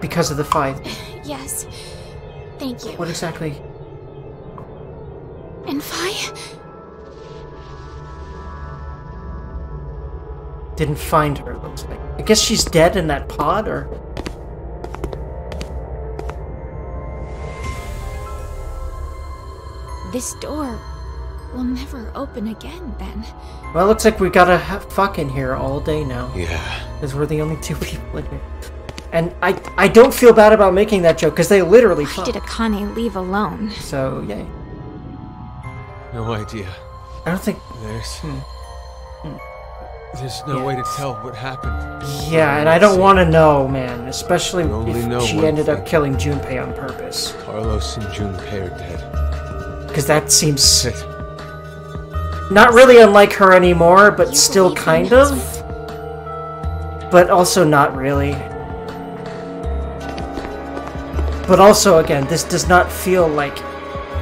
Speaker 1: because of the fight.
Speaker 3: Yes. Thank you.
Speaker 1: What exactly?
Speaker 3: And Phi?
Speaker 1: Didn't find her, looks like. I guess she's dead in that pod, or...
Speaker 3: this door will never open again, then.
Speaker 1: Well, it looks like we gotta fuck in here all day now.
Speaker 6: Yeah.
Speaker 1: Because we're the only two people in here. And I don't feel bad about making that joke, because they literally
Speaker 3: Why
Speaker 1: fuck.
Speaker 3: did Akane leave alone?
Speaker 1: So, yay.
Speaker 6: No idea.
Speaker 1: I don't think...
Speaker 6: There's no way to tell what happened.
Speaker 1: Yeah, and I don't want to know, man. Especially
Speaker 6: only know
Speaker 1: if she
Speaker 6: one
Speaker 1: ended up
Speaker 6: thing.
Speaker 1: killing Junpei on purpose.
Speaker 6: Carlos and Junpei are dead.
Speaker 1: Because that seems...
Speaker 6: Sit.
Speaker 1: Not really unlike her anymore, but
Speaker 3: You
Speaker 1: still
Speaker 3: believe in
Speaker 1: kind
Speaker 3: this?
Speaker 1: of. But also not really. But also, again, this does not feel like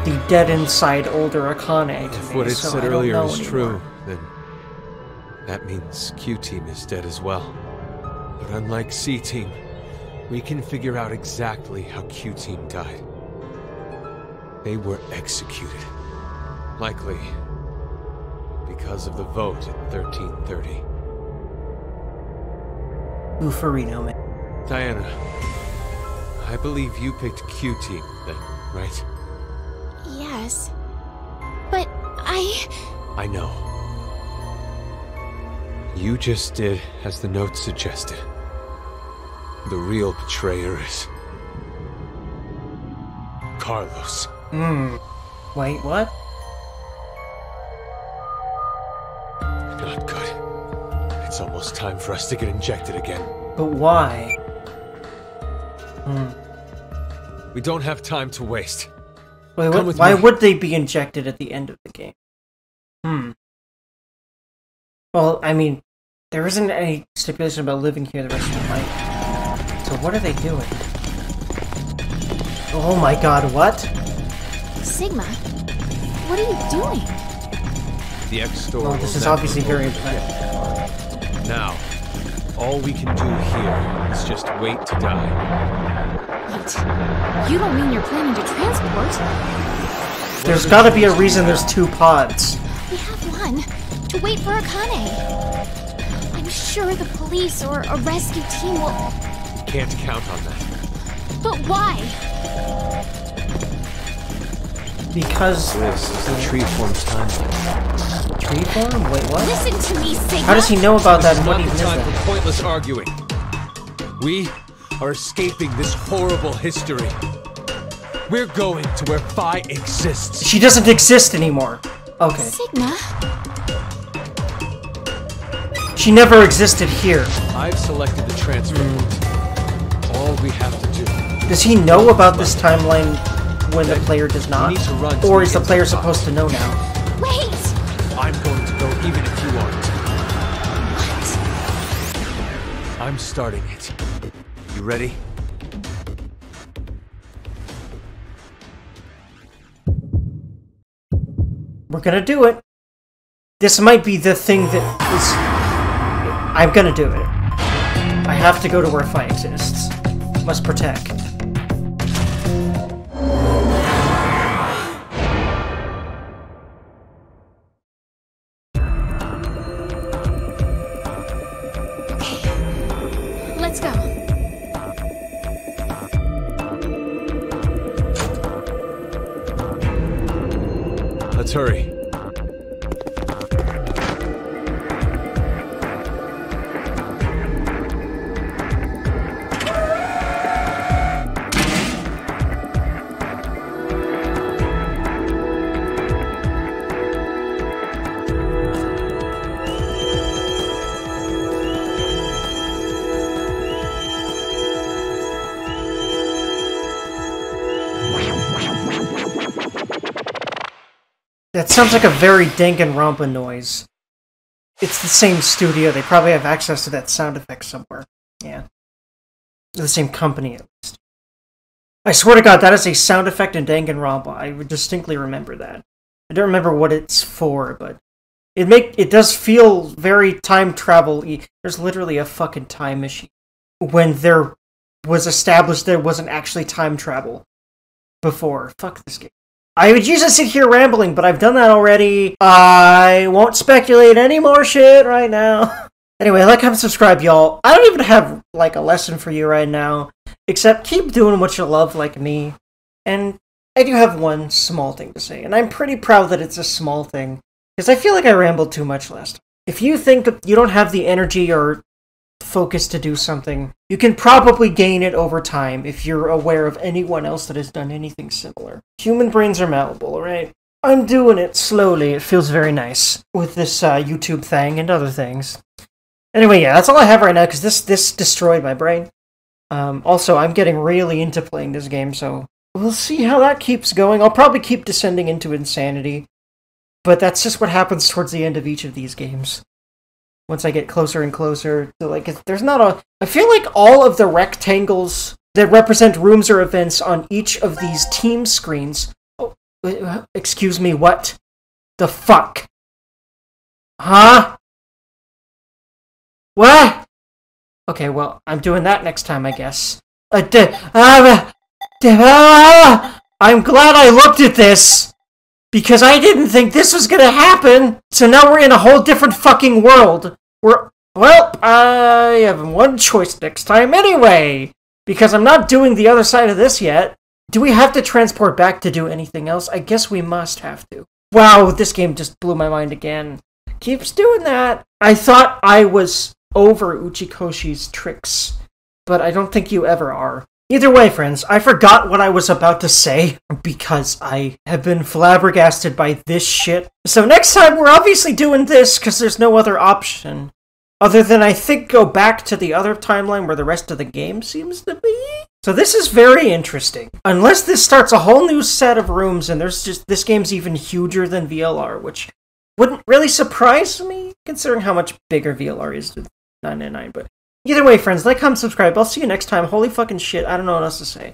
Speaker 1: the dead inside older Akane to
Speaker 6: If
Speaker 1: me,
Speaker 6: what it
Speaker 1: so
Speaker 6: said
Speaker 1: I don't
Speaker 6: earlier
Speaker 1: know
Speaker 6: is
Speaker 1: anymore.
Speaker 6: true, then that means Q-Team is dead as well. But unlike C-Team, we can figure out exactly how Q-Team died. They were executed. Likely because of the vote at 1330.
Speaker 1: Ufurino, man.
Speaker 6: Diana, I believe you picked Q-Team then, right?
Speaker 3: Yes. But
Speaker 6: I know. You just did as the note suggested. The real betrayer is... Carlos.
Speaker 1: Wait, what?
Speaker 6: Not good. It's almost time for us to get injected again.
Speaker 1: But why?
Speaker 6: We don't have time to waste.
Speaker 1: Wait,
Speaker 6: Come
Speaker 1: what,
Speaker 6: with
Speaker 1: why
Speaker 6: me.
Speaker 1: would they be injected at the end of the game? Well, I mean, there isn't any stipulation about living here the rest of your life. So what are they doing? Oh my god, what?
Speaker 3: Sigma, what are you doing?
Speaker 6: The X-Store
Speaker 1: Well, this
Speaker 6: will
Speaker 1: is
Speaker 6: never
Speaker 1: obviously very
Speaker 6: open again. Now, all we can do here is just wait to die.
Speaker 3: Wait, you don't mean you're planning to transport?
Speaker 1: There's gotta be a reason there's two pods.
Speaker 3: We have one, to wait for Akane. I'm sure the police or a rescue team will...
Speaker 6: Can't count on that.
Speaker 3: But why?
Speaker 1: Because...
Speaker 6: This is the Treeform's timeline.
Speaker 1: Tree form? Wait, what?
Speaker 3: Listen to me, Sigma!
Speaker 1: How does he know about that
Speaker 6: This
Speaker 1: and
Speaker 6: is
Speaker 1: what
Speaker 6: not
Speaker 1: even
Speaker 6: the
Speaker 1: is
Speaker 6: time
Speaker 1: that?
Speaker 6: for pointless arguing. We are escaping this horrible history. We're going to where Phi exists.
Speaker 1: She doesn't exist anymore. Okay.
Speaker 3: Sigma?
Speaker 1: She never existed here.
Speaker 6: I've selected the transfer point. All we have to do...
Speaker 1: Does he know about this timeline when the player does not?
Speaker 6: need to run to
Speaker 1: Or
Speaker 6: the
Speaker 1: is the player
Speaker 6: inside.
Speaker 1: supposed to know now?
Speaker 3: Wait!
Speaker 6: I'm going to go even if you aren't.
Speaker 3: What?
Speaker 6: I'm starting it. You ready?
Speaker 1: We're gonna do it. This might be the thing that is... I'm gonna do it. I have to go to where Phi exists. Must protect.
Speaker 3: Let's go.
Speaker 6: Let's hurry.
Speaker 1: That sounds like a very Danganronpa noise. It's the same studio. They probably have access to that sound effect somewhere. Yeah. The same company, at least. I swear to God, that is a sound effect in Danganronpa. I distinctly remember that. I don't remember what it's for, but it does feel very time travel-y. There's literally a fucking time machine. When there was established there wasn't actually time travel before. Fuck this game. I would usually sit here rambling, but I've done that already. I won't speculate any more shit right now. Anyway, like, comment, subscribe, y'all. I don't even have, like, a lesson for you right now. Except keep doing what you love like me. And I do have one small thing to say, and I'm pretty proud that it's a small thing, because I feel like I rambled too much last time. If you think you don't have the energy or focus to do something, you can probably gain it over time if you're aware of anyone else that has done anything similar. Human brains are malleable, alright? I'm doing it slowly. It feels very nice with this YouTube thing and other things. Anyway, yeah, that's all I have right now, because this destroyed my brain. Also, I'm getting really into playing this game, so we'll see how that keeps going. I'll probably keep descending into insanity, but that's just what happens towards the end of each of these games. Once I get closer and closer to, like, there's not a... I feel like all of the rectangles that represent rooms or events on each of these team screens... Oh, excuse me, what? The fuck? Huh? What? Okay, well, I'm doing that next time, I guess. I'm glad I looked at this! Because I didn't think this was gonna happen! So now we're in a whole different fucking world! Well, I have one choice next time anyway! Because I'm not doing the other side of this yet. Do we have to transport back to do anything else? I guess we must have to. Wow, this game just blew my mind again. Keeps doing that. I thought I was over Uchikoshi's tricks, but I don't think you ever are. Either way, friends, I forgot what I was about to say, because I have been flabbergasted by this shit. So next time, we're obviously doing this, because there's no other option. Other than, I think, go back to the other timeline where the rest of the game seems to be. So this is very interesting. Unless this starts a whole new set of rooms, and this game's even huger than VLR, which wouldn't really surprise me, considering how much bigger VLR is than 999, but... Either way, friends, like, comment, subscribe. I'll see you next time. Holy fucking shit, I don't know what else to say.